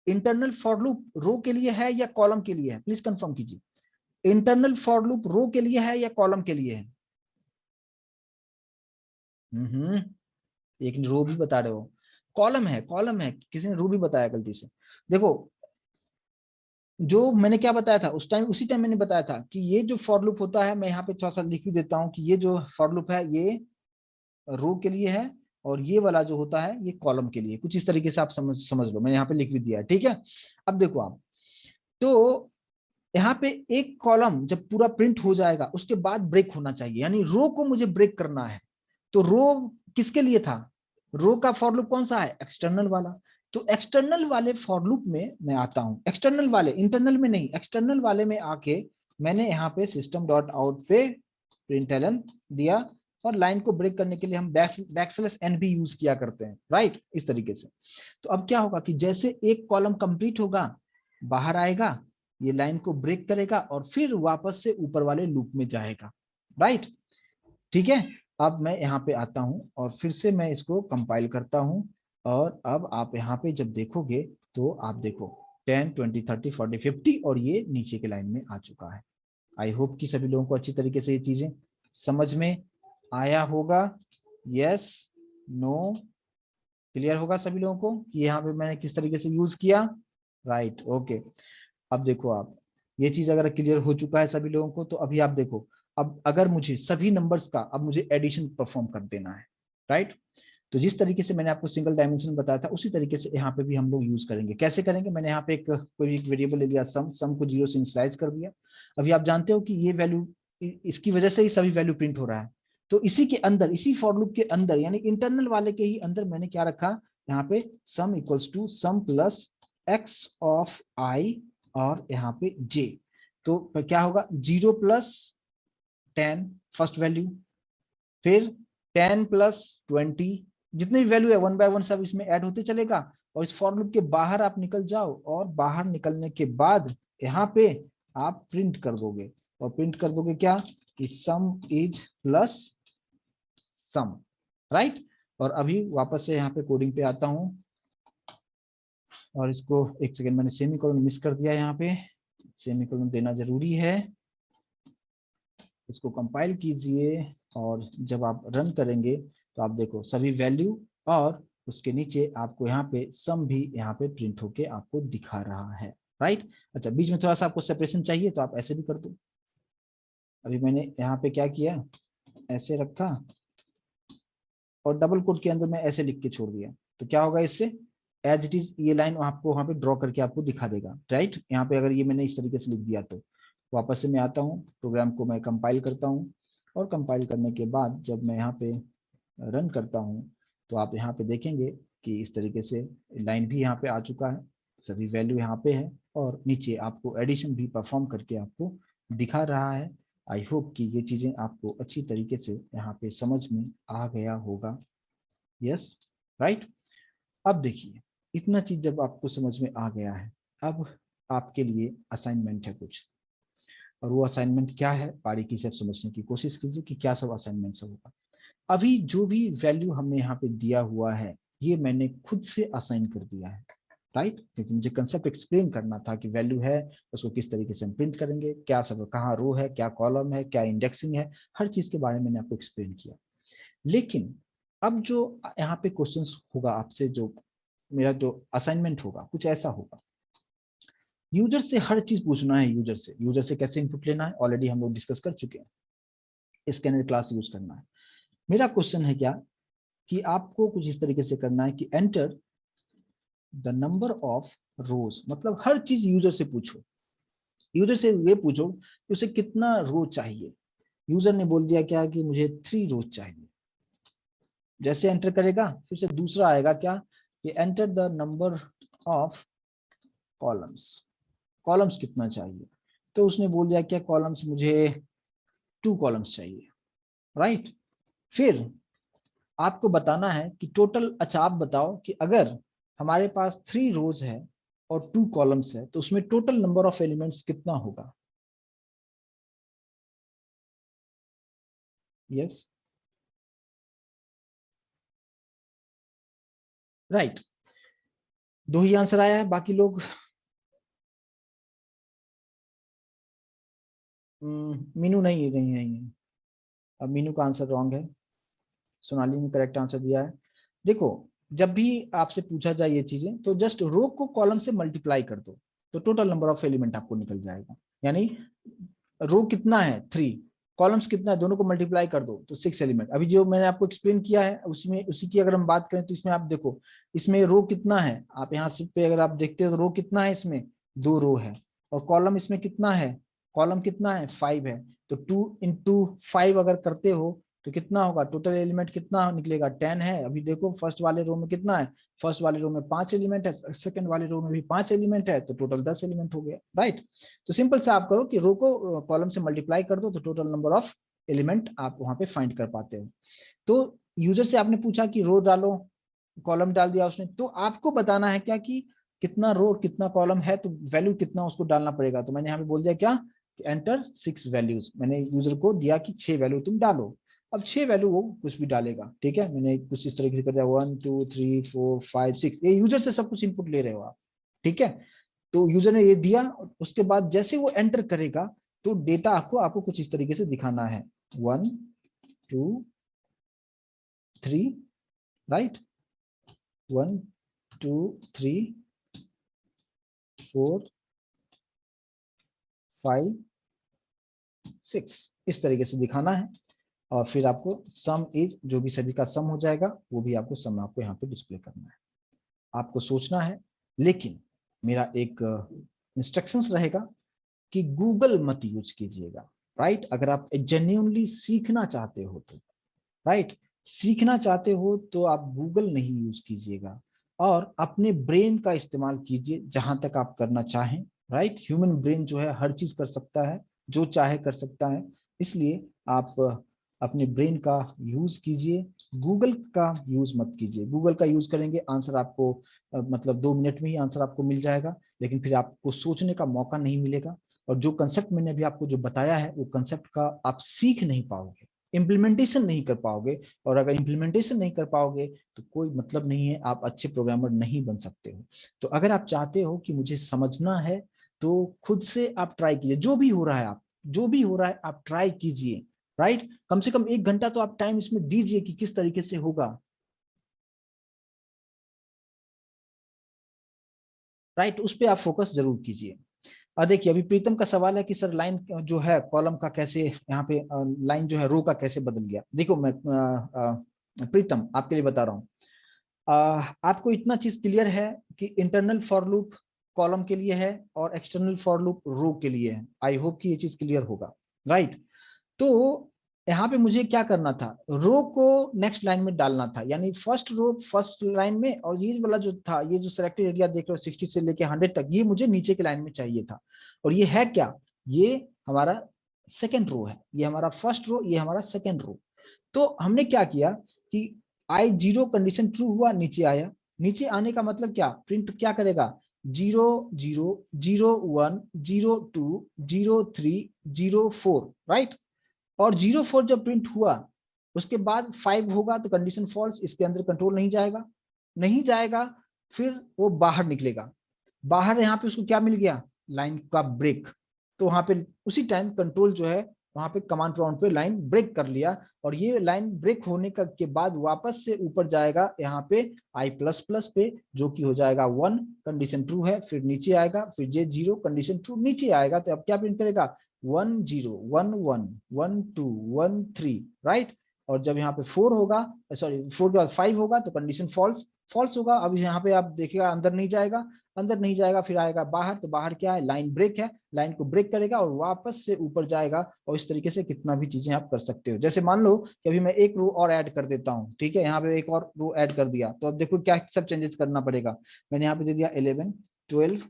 इंटरनल फॉर लूप रो के लिए है या कॉलम के लिए है, प्लीज कंफर्म कीजिए। इंटरनल फॉर लूप रो के लिए है या कॉलम के लिए है? हम्म, एक रो भी बता रहे हो, कॉलम है, कॉलम है, किसी ने रो भी बताया गलती से। देखो, जो मैंने क्या बताया था उस टाइम, उसी टाइम मैंने बताया था कि ये जो फॉर लूप होता है, मैं यहाँ पे थोड़ा सा लिख भी देता हूँ कि ये जो फॉर लूप है ये रो के लिए है, और ये वाला जो होता है ये कॉलम के लिए। कुछ इस तरीके से आप समझ लो, मैंने यहाँ पे लिख भी दिया है, ठीक है। अब देखो आप, तो यहाँ पे एक कॉलम जब पूरा प्रिंट हो जाएगा उसके बाद ब्रेक होना चाहिए, यानी रो को मुझे ब्रेक करना है। तो रो किसके लिए था, रो का फॉर लूप कौन सा है, एक्सटर्नल वाला। तो एक्सटर्नल वाले फॉर लूप में मैं आता हूं, एक्सटर्नल वाले, इंटरनल में नहीं, एक्सटर्नल वाले में आके मैंने यहाँ पे सिस्टम डॉट आउट पे प्रिंटलन दिया, और लाइन को ब्रेक करने के लिए हम बैकस्लैश एन भी यूज किया करते हैं, राइट, इस तरीके से। तो अब क्या होगा कि जैसे एक कॉलम कंप्लीट होगा, बाहर आएगा, ये लाइन को ब्रेक करेगा और फिर वापस से ऊपर वाले लूप में जाएगा, राइट, ठीक है। अब मैं यहाँ पे आता हूँ और फिर से मैं इसको कंपाइल करता हूँ, और अब आप यहाँ पे जब देखोगे तो आप देखो 10, 20, 30, 40, 50 और ये नीचे के लाइन में आ चुका है। आई होप कि सभी लोगों को अच्छी तरीके से ये चीजें समझ में आया होगा। यस, नो, क्लियर होगा सभी लोगों को कि यहाँ पे मैंने किस तरीके से यूज किया, राइट, ओके। अब देखो आप, ये चीज अगर क्लियर हो चुका है सभी लोगों को, तो अभी आप देखो, अब अगर मुझे सभी नंबर्स का अब मुझे एडिशन परफॉर्म कर देना है, राइट। तो जिस तरीके से मैंने आपको सिंगल डायमेंशन बताया था उसी तरीके से यहाँ पे भी हम लोग यूज करेंगे। कैसे करेंगे, मैंने यहाँ पे कोई एक वेरिएबल ले लिया, सम को 0 से इनिशियलाइज कर दिया। अभी आप जानते हो कि ये वैल्यू, इसकी वजह से ही सभी वैल्यू प्रिंट हो रहा है। तो इसी के अंदर, इसी फॉर लूप के अंदर, यानी इंटरनल वाले के ही अंदर मैंने क्या रखा, यहाँ पे sum equals to sum plus X of I और यहाँ पे जे। तो क्या होगा, 0 प्लस 10 फर्स्ट वैल्यू, फिर 10 प्लस 20, जितने भी वैल्यू है वन बाय वन सब इसमें ऐड होते चलेगा। और इस फॉर लूप के बाहर आप निकल जाओ, और बाहर निकलने के बाद यहाँ पे आप प्रिंट कर दोगे, और प्रिंट कर दोगे क्या, कि sum is plus sum, right. और अभी वापस से यहाँ पे कोडिंग पे आता हूँ, और इसको एक सेकेंड, मैंने सेमीकोलन मिस कर दिया, यहाँ पे सेमीकोलन देना जरूरी है। इसको कंपाइल कीजिए, और जब आप रन करेंगे तो आप देखो सभी वैल्यू, और उसके नीचे आपको यहाँ पे सम भी यहाँ पे प्रिंट होके आपको दिखा रहा है, राइट। अच्छा, बीच में थोड़ा सा आपको सेपरेशन चाहिए तो आप ऐसे भी कर दो। अभी मैंने यहाँ पे क्या किया, ऐसे रखा, और डबल कोट के अंदर मैं ऐसे लिख के छोड़ दिया। तो क्या होगा इससे, एज इट इज ये लाइन आपको वहां पे ड्रॉ करके आपको दिखा देगा, राइट। यहाँ पे अगर ये मैंने इस तरीके से लिख दिया तो वापस से मैं आता हूँ, प्रोग्राम को मैं कंपाइल करता हूँ, और कंपाइल करने के बाद जब मैं यहाँ पे रन करता हूँ तो आप यहाँ पे देखेंगे कि इस तरीके से लाइन भी यहाँ पे आ चुका है, सभी वैल्यू यहाँ पे है, और नीचे आपको एडिशन भी परफॉर्म करके आपको दिखा रहा है। आई होप कि ये चीजें आपको अच्छी तरीके से यहाँ पे समझ में आ गया होगा। Yes, right. अब देखिए, इतना चीज जब आपको समझ में आ गया है, अब आपके लिए असाइनमेंट है कुछ, और वो असाइनमेंट क्या है बारीकी से समझने की कोशिश कीजिए कि क्या सब असाइनमेंट सब होगा। अभी जो भी वैल्यू हमने यहाँ पे दिया हुआ है ये मैंने खुद से असाइन कर दिया है, राइट, क्योंकि मुझे कंसेप्ट एक्सप्लेन करना था कि वैल्यू है उसको किस तरीके से हम प्रिंट करेंगे, क्या सब, कहाँ रो है, क्या कॉलम है, क्या इंडेक्सिंग है, हर चीज के बारे में मैंने आपको एक्सप्लेन किया। लेकिन अब जो यहाँ पे क्वेश्चंस होगा आपसे, जो मेरा जो असाइनमेंट होगा कुछ ऐसा होगा, यूजर से हर चीज पूछना है, यूजर से कैसे इनपुट लेना है ऑलरेडी हम लोग डिस्कस कर चुके हैं, स्कैनर क्लास यूज करना है। मेरा क्वेश्चन है क्या, कि आपको कुछ इस तरीके से करना है कि एंटर द नंबर ऑफ रोज, मतलब हर चीज यूजर से पूछो, यूजर से ये पूछो कि उसे कितना रो चाहिए। यूजर ने बोल दिया क्या कि मुझे 3 रोज चाहिए, जैसे एंटर करेगा फिर से दूसरा आएगा क्या, कि enter the number of columns, columns कितना चाहिए। तो उसने बोल दिया क्या, कॉलम्स मुझे 2 कॉलम्स चाहिए, राइट। फिर आपको बताना है कि टोटल, अच्छा आप बताओ कि अगर हमारे पास 3 रोज है और 2 कॉलम्स है तो उसमें टोटल नंबर ऑफ एलिमेंट्स कितना होगा। यस, राइट, 2 ही आंसर आया है, बाकी लोग मीनू नहीं नहीं नहीं, अब मीनू का आंसर रॉन्ग है, सोनाली ने करेक्ट आंसर दिया है। देखो, जब भी आपसे पूछा जाए ये चीजें तो जस्ट रो को कॉलम से मल्टीप्लाई कर दो, तो टोटल नंबर ऑफ एलिमेंट आपको निकल जाएगा। यानी रो कितना है 3, कॉलम्स कितना है, दोनों को मल्टीप्लाई कर दो तो 6 एलिमेंट। अभी जो मैंने आपको एक्सप्लेन किया है उसी की अगर हम बात करें तो इसमें आप देखो, इसमें रो कितना है, आप यहाँ से पे अगर आप देखते हो तो रो कितना है, इसमें 2 रो है। और कॉलम इसमें कितना है, कॉलम कितना है 5 है। तो 2 × 5 अगर करते हो तो कितना होगा, टोटल एलिमेंट कितना निकलेगा 10 है। अभी देखो फर्स्ट वाले रो में कितना है, फर्स्ट वाले रो में 5 एलिमेंट है, सेकंड वाले रो में भी 5 एलिमेंट है, तो टोटल 10 एलिमेंट हो गया, राइट। तो सिंपल से आप करो कि रो को कॉलम से मल्टीप्लाई कर दो तो टोटल नंबर ऑफ एलिमेंट आप वहां पे फाइंड कर पाते हो। तो यूजर से आपने पूछा कि रो डालो, कॉलम डाल दिया उसने, तो आपको बताना है क्या कि कितना रो और कितना कॉलम है, तो वैल्यू कितना उसको डालना पड़ेगा। तो मैंने यहाँ पे बोल दिया क्या, एंटर 6 वैल्यूज, मैंने यूजर को दिया कि 6 वैल्यू तुम डालो। अब 6 वैल्यू वो कुछ भी डालेगा, ठीक है, मैंने कुछ इस तरीके से कर दिया 1 2 3 4 5 6, ये यूजर से सब कुछ इनपुट ले रहे हो आप, ठीक है। तो यूजर ने ये दिया, उसके बाद जैसे वो एंटर करेगा तो डेटा आपको कुछ इस तरीके से दिखाना है 1 2 3, राइट, 1 2 3 4 5 6, इस तरीके से दिखाना है। और फिर आपको सम इज, जो भी सभी का सम हो जाएगा वो भी आपको सम आपको यहाँ पे डिस्प्ले करना है, आपको सोचना है। लेकिन मेरा एक इंस्ट्रक्शंस रहेगा कि गूगल मत यूज कीजिएगा, राइट। अगर आप जेन्युइनली सीखना चाहते हो तो, राइट, सीखना चाहते हो तो आप गूगल नहीं यूज कीजिएगा और अपने ब्रेन का इस्तेमाल कीजिए जहां तक आप करना चाहें, राइट। ह्यूमन ब्रेन जो है हर चीज कर सकता है, जो चाहे कर सकता है, इसलिए आप अपने ब्रेन का यूज कीजिए, गूगल का यूज मत कीजिए। गूगल का यूज करेंगे आंसर आपको मतलब 2 मिनट में ही आंसर आपको मिल जाएगा, लेकिन फिर आपको सोचने का मौका नहीं मिलेगा। और जो कंसेप्ट मैंने अभी आपको जो बताया है वो कंसेप्ट का आप सीख नहीं पाओगे, इम्प्लीमेंटेशन नहीं कर पाओगे। और अगर इम्प्लीमेंटेशन नहीं कर पाओगे तो कोई मतलब नहीं है, आप अच्छे प्रोग्रामर नहीं बन सकते हो। तो अगर आप चाहते हो कि मुझे समझना है तो खुद से आप ट्राई कीजिए, जो भी हो रहा है आप, जो भी हो रहा है आप ट्राई कीजिए, राइट। कम से कम 1 घंटा तो आप टाइम इसमें दीजिए कि किस तरीके से होगा, राइट, उस पर आप फोकस जरूर कीजिए। देखिए अभी प्रीतम का सवाल है कि सर लाइन जो है कॉलम का कैसे, यहाँ पे लाइन जो है रो का कैसे बदल गया। देखो मैं प्रीतम आपके लिए बता रहा हूँ, आपको इतना चीज क्लियर है कि इंटरनल फॉर लूप कॉलम के लिए है और एक्सटर्नल फॉर लूप रो के लिए है। आई होप कि ये चीज क्लियर होगा, राइट। तो यहाँ पे मुझे क्या करना था, रो को नेक्स्ट लाइन में डालना था, यानी फर्स्ट रो फर्स्ट लाइन में, और ये वाला जो था, ये जो सिलेक्टेड एरिया देख रहे हो 60 से लेके 100 तक, ये मुझे नीचे की लाइन में चाहिए था। और ये है क्या, ये हमारा सेकेंड रो है, ये हमारा फर्स्ट रो, ये हमारा सेकेंड रो। तो हमने क्या किया कि I0 कंडीशन ट्रू हुआ, नीचे आया। नीचे आने का मतलब क्या, प्रिंट क्या करेगा, 0 0 0 1 0 2 0 3 0 4, राइट। और 0 4 जब प्रिंट हुआ उसके बाद 5 होगा तो कंडीशन फॉल्स, इसके अंदर कंट्रोल नहीं जाएगा, नहीं जाएगा। फिर वो बाहर निकलेगा, बाहर यहाँ पे उसको क्या मिल गया, लाइन का ब्रेक। तो वहां पे उसी टाइम कंट्रोल जो है वहां पे कमांड प्रॉम्प्ट पे लाइन ब्रेक कर लिया, और ये लाइन ब्रेक होने का के बाद वापस से ऊपर जाएगा यहाँ पे I++ पे, जो कि हो जाएगा 1 कंडीशन ट्रू है, फिर नीचे आएगा, फिर J0 कंडीशन ट्रू नीचे आएगा। तो अब क्या प्रिंट करेगा, 1 0 1 1 1 2 1 3, राइट। और जब यहाँ पे 4 होगा, सॉरी 4 के बाद 5 होगा तो कंडीशन फॉल्स, फॉल्स होगा। अब यहाँ पे आप देखिएगा अंदर नहीं जाएगा, अंदर नहीं जाएगा, फिर आएगा बाहर, तो बाहर क्या है, लाइन ब्रेक है, लाइन को ब्रेक करेगा और वापस से ऊपर जाएगा। और इस तरीके से कितना भी चीजें आप कर सकते हो। जैसे मान लो कि अभी मैं एक रो और ऐड कर देता हूँ, ठीक है, यहाँ पे एक और रो ऐड कर दिया, तो अब देखो क्या सब चेंजेस करना पड़ेगा। मैंने यहाँ पे दे दिया 11 12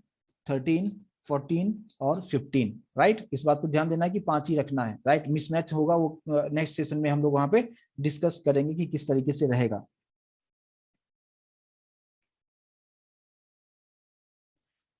13 14 और 15, राइट। इस बात को ध्यान देना है कि 5 ही रखना है, राइट। मिसमैच होगा वो नेक्स्ट सेशन में हम लोग वहां पे डिस्कस करेंगे कि किस तरीके से रहेगा।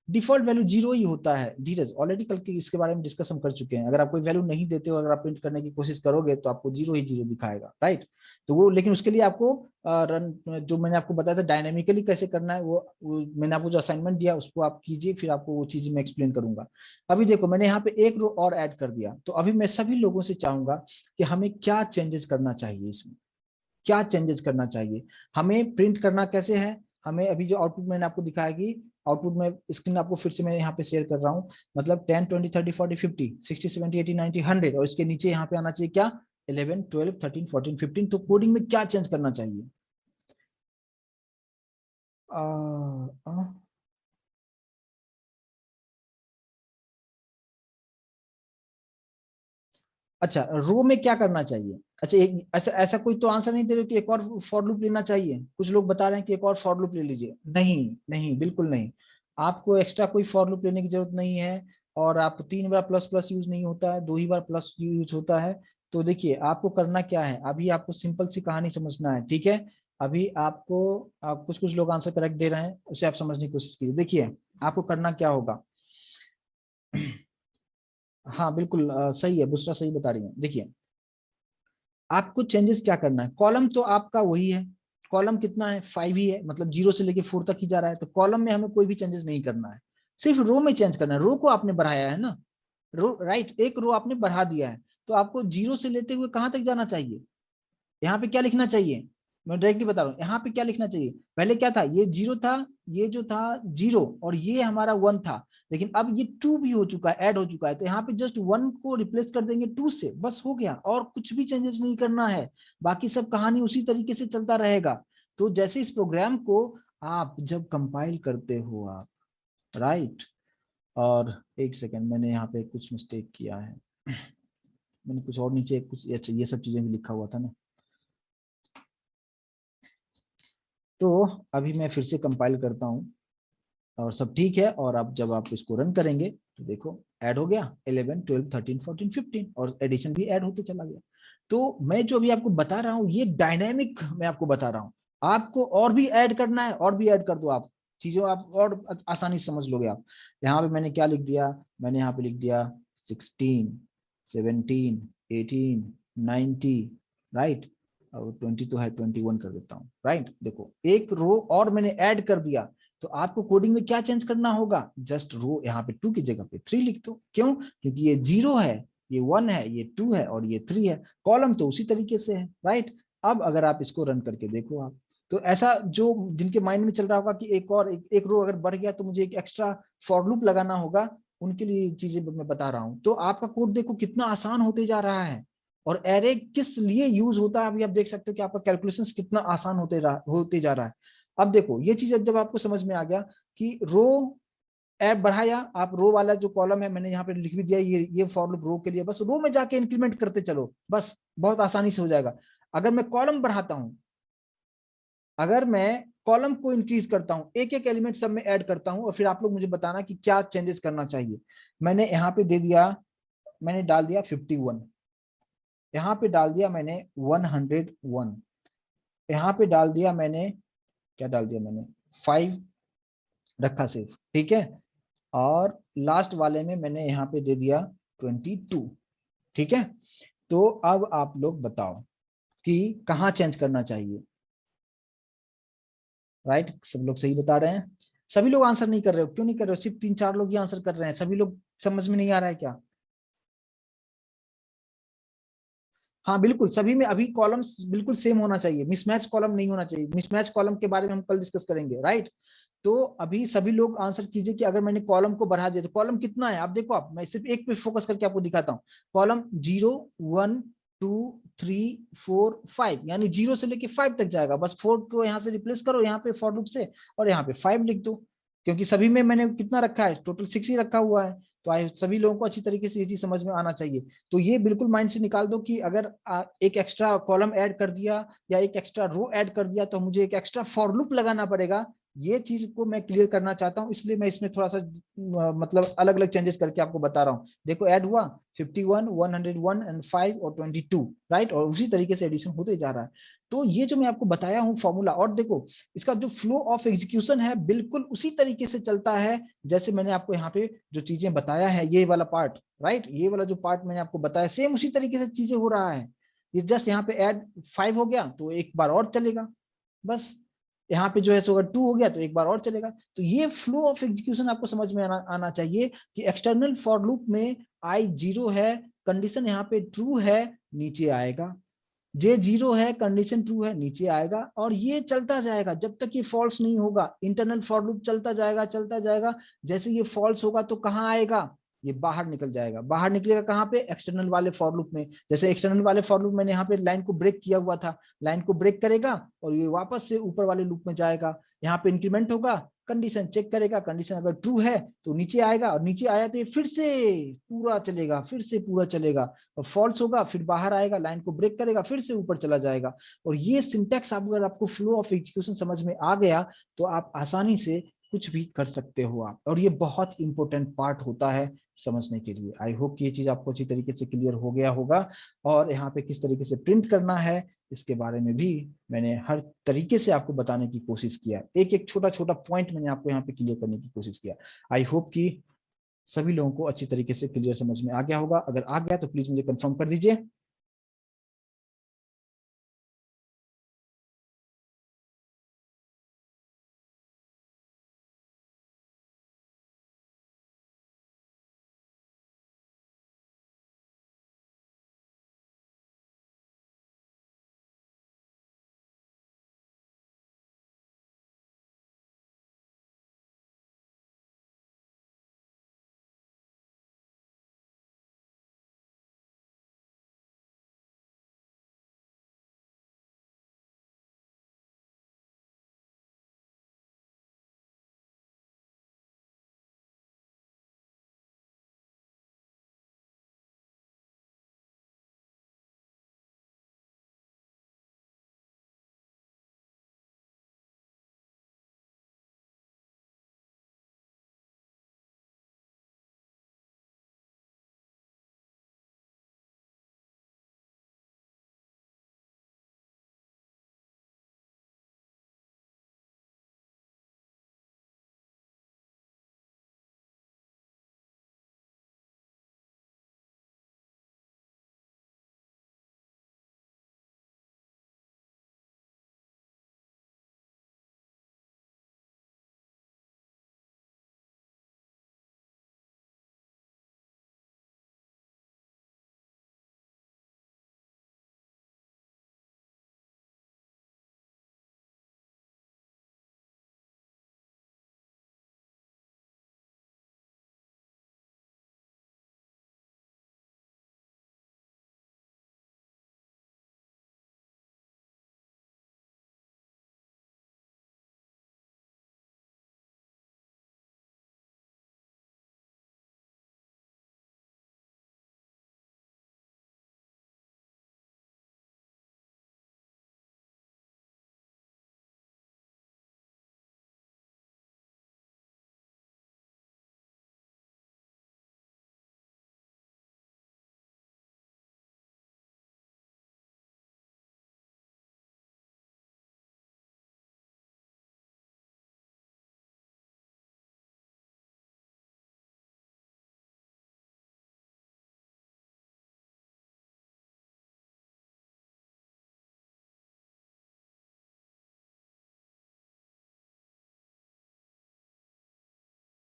डिफॉल्ट वैल्यू 0 ही होता है धीरज, ऑलरेडी कल के इसके बारे में डिस्कस हम कर चुके हैं। अगर आप कोई वैल्यू नहीं देते हो, अगर आप प्रिंट करने की कोशिश करोगे तो आपको 0 ही 0 दिखाएगा, राइट। तो वो, लेकिन उसके लिए आपको रन, जो मैंने आपको बताया था डायनेमिकली कैसे करना है, वो मैंने आपको जो असाइनमेंट दिया उसको आप कीजिए, फिर आपको वो चीज मैं एक्सप्लेन करूंगा। अभी देखो मैंने यहाँ पे एक रो और ऐड कर दिया, तो अभी मैं सभी लोगों से चाहूंगा कि हमें क्या चेंजेस करना चाहिए इसमें, क्या चेंजेस करना चाहिए। हमें प्रिंट करना कैसे है, हमें अभी जो आउटपुट मैंने आपको दिखाया कि आउटपुट में स्क्रीन आपको फिर से मैं यहाँ पे शेयर कर रहा हूँ, मतलब 10 20 30 40 50 60 70 80 90 100, और इसके नीचे यहाँ पे आना चाहिए क्या, 11 12 13 14 15। तो कोडिंग में क्या चेंज करना चाहिए? आ, आ, अच्छा, रो में क्या करना चाहिए? अच्छा, एक ऐसा ऐसा कोई तो आंसर नहीं दे रहे हो कि एक और फॉर लूप लेना चाहिए? कुछ लोग बता रहे हैं कि एक और फॉर लूप ले लीजिए। नहीं नहीं, बिल्कुल नहीं। आपको एक्स्ट्रा कोई फॉर लूप लेने की जरूरत नहीं है। और आप 3 बार प्लस प्लस यूज नहीं होता है, 2 ही बार प्लस यूज होता है। तो देखिए आपको करना क्या है, अभी आपको सिंपल सी कहानी समझना है, ठीक है? अभी आपको, आप कुछ कुछ लोग आंसर करेक्ट दे रहे हैं, उसे आप समझने की कोशिश कीजिए। देखिए आपको करना क्या होगा। हाँ बिल्कुल, सही है, बुशरा सही बता रही है। देखिए आपको चेंजेस क्या करना है, कॉलम तो आपका वही है। कॉलम कितना है, 5 ही है, मतलब 0 से लेके 4 तक ही जा रहा है, तो कॉलम में हमें कोई भी चेंजेस नहीं करना है। सिर्फ रो में चेंज करना है। रो को आपने बढ़ाया है ना, रो राइट, एक रो आपने बढ़ा दिया है। तो आपको 0 से लेते हुए कहां तक जाना चाहिए, यहाँ पे क्या लिखना चाहिए? मैं डायरेक्टली बता रहा हूँ, यहाँ पे क्या लिखना चाहिए। पहले क्या था, ये 0 था, ये जो था 0, और ये हमारा 1 था। लेकिन अब ये 2 भी हो चुका है, ऐड हो चुका है, तो यहाँ पे जस्ट 1 को रिप्लेस कर देंगे 2 से, बस हो गया, और कुछ भी चेंजेस नहीं करना है। बाकी सब कहानी उसी तरीके से चलता रहेगा। तो जैसे इस प्रोग्राम को आप जब कंपाइल करते हो आप, राइट, और एक सेकेंड, मैंने यहाँ पे कुछ मिस्टेक किया है। मैंने कुछ और नीचे कुछ, अच्छा ये सब चीजें भी लिखा हुआ था ना। तो अभी मैं फिर से कंपाइल करता हूँ, और सब ठीक है। और अब जब आप इसको रन करेंगे तो देखो ऐड हो गया 11 12 13 14 15, और एडिशन भी ऐड होते चला गया। तो मैं जो अभी आपको बता रहा हूँ ये डायनेमिक मैं आपको बता रहा हूँ। आपको और भी ऐड करना है, और भी ऐड कर दो आप, चीजों आप और आसानी से समझ लोगे आप। यहाँ पे मैंने क्या लिख दिया, मैंने यहाँ पे लिख दिया 16 17 18 90, राइट। और 20 तो है, 21 कर देता हूँ, राइट। देखो एक रो और मैंने ऐड कर दिया। तो आपको कोडिंग में क्या चेंज करना होगा, जस्ट रो यहाँ पे 2 की जगह पे 3 लिख दो। क्यों? क्योंकि ये 0 है, ये 1 है, ये 2 है, और ये 3 है। कॉलम तो उसी तरीके से है, राइट। अब अगर आप इसको रन करके देखो आप, तो ऐसा जो जिनके माइंड में चल रहा होगा कि एक और एक रो अगर बढ़ गया तो मुझे एक एक्स्ट्रा फॉर लूप लगाना होगा, उनके लिए चीजें मैं बता रहा हूँ। तो आपका कोड देखो कितना आसान होते जा रहा है। और एरे किस लिए यूज होता है, अभी आप देख सकते हो कि आपका कैलकुलेशन कितना आसान होते जा रहा है। अब देखो ये चीज जब आपको समझ में आ गया कि रो ऐप बढ़ाया, आप रो वाला जो कॉलम है मैंने यहाँ पे लिख भी दिया, ये फॉर लूप रो के लिए, बस रो में जाके इंक्रीमेंट करते चलो, बस बहुत आसानी से हो जाएगा। अगर मैं कॉलम बढ़ाता हूं, अगर मैं कॉलम को इंक्रीज करता हूं, एक एक एलिमेंट सब में ऐड करता हूं, और फिर आप लोग मुझे बताना कि क्या चेंजेस करना चाहिए। मैंने यहाँ पे दे दिया, मैंने डाल दिया 51, यहाँ पे डाल दिया मैंने 101, यहाँ पे डाल दिया मैंने, क्या डाल दिया मैंने, 5 रखा सिर्फ, ठीक है। और लास्ट वाले में मैंने यहाँ पे दे दिया 22, ठीक है। तो अब आप लोग बताओ कि कहाँ चेंज करना चाहिए, राइट। सब लोग सही बता रहे हैं। सभी लोग आंसर नहीं कर रहे हो, क्यों नहीं कर रहे हो? सिर्फ 3 4 लोग ही आंसर कर रहे हैं, सभी लोग समझ में नहीं आ रहा है क्या? हाँ बिल्कुल, सभी में अभी कॉलम्स बिल्कुल सेम होना चाहिए, मिसमैच कॉलम नहीं होना चाहिए। मिसमैच कॉलम के बारे में हम कल डिस्कस करेंगे, राइट। तो अभी सभी लोग आंसर कीजिए कि अगर मैंने कॉलम को बढ़ा दिया तो कॉलम कितना है, आप देखो, आप मैं सिर्फ एक पे फोकस करके आपको दिखाता हूँ। कॉलम 0 1 2 3 4 5, यानी 0 से लेके 5 तक जाएगा। बस 4 को यहाँ से रिप्लेस करो यहाँ पे फॉर लूप से, और यहाँ पे 5 लिख दो। क्योंकि सभी में मैंने कितना रखा है, टोटल 6 ही रखा हुआ है। तो आए सभी लोगों को अच्छी तरीके से ये चीज समझ में आना चाहिए। तो ये बिल्कुल माइंड से निकाल दो कि अगर एक एक्स्ट्रा कॉलम ऐड कर दिया या एक एक्स्ट्रा रो ऐड कर दिया तो मुझे एक एक्स्ट्रा फॉर लूप लगाना पड़ेगा। ये चीज को मैं क्लियर करना चाहता हूं, इसलिए मैं इसमें थोड़ा सा मतलब अलग अलग चेंजेस करके आपको बता रहा हूं। देखो ऐड हुआ 51 101 एंड 5 और 22, राइट, और उसी तरीके से एडिशन होते जा रहा है। तो ये जो मैं आपको बताया हूं फॉर्मूला, और देखो इसका जो फ्लो ऑफ एग्जीक्यूशन है बिल्कुल उसी तरीके से चलता है जैसे मैंने आपको यहाँ पे जो चीजें बताया है, ये वाला पार्ट, राइट, ये वाला जो पार्ट मैंने आपको बताया सेम उसी तरीके से चीजें हो रहा है। ये जस्ट यहाँ पे ऐड 5 हो गया तो एक बार और चलेगा, बस। यहाँ पे जो है सो अगर 2 हो गया तो एक बार और चलेगा। तो ये फ्लो ऑफ एग्जीक्यूशन आपको समझ में आना चाहिए कि एक्सटर्नल फॉर लूप में आई 0 है, कंडीशन यहाँ पे ट्रू है, नीचे आएगा, जे जीरो है कंडीशन ट्रू है नीचे आएगा, और ये चलता जाएगा जब तक ये फॉल्स नहीं होगा। इंटरनल फॉर लूप चलता जाएगा चलता जाएगा, जैसे ये फॉल्स होगा तो कहाँ आएगा, ये बाहर निकल जाएगा। बाहर निकलेगा कहाँ पे, एक्सटर्नल वाले फॉर लूप में। जैसे एक्सटर्नल वाले फॉर लूप मैंने यहाँ पे लाइन को ब्रेक किया हुआ था, लाइन को ब्रेक करेगा और ये वापस से ऊपर वाले लूप में जाएगा। यहाँ पे इंक्रीमेंट होगा, कंडीशन चेक करेगा, कंडीशन अगर ट्रू है तो नीचे आएगा, और नीचे आया तो ये फिर से पूरा चलेगा, फिर से पूरा चलेगा। और फॉल्स होगा फिर बाहर आएगा, लाइन को ब्रेक करेगा, फिर से ऊपर चला जाएगा। और ये सिंटैक्स अगर आपको फ्लो ऑफ एग्जीक्यूशन समझ में आ गया तो आप आसानी से कुछ भी कर सकते हो आप। और ये बहुत इंपॉर्टेंट पार्ट होता है समझने के लिए। आई होप कि ये चीज आपको अच्छी तरीके से क्लियर हो गया होगा। और यहाँ पे किस तरीके से प्रिंट करना है इसके बारे में भी मैंने हर तरीके से आपको बताने की कोशिश किया, एक एक छोटा छोटा पॉइंट मैंने आपको यहाँ पे क्लियर करने की कोशिश किया। आई होप कि सभी लोगों को अच्छी तरीके से क्लियर समझ में आ गया होगा। अगर आ गया तो प्लीज मुझे कंफर्म कर दीजिए।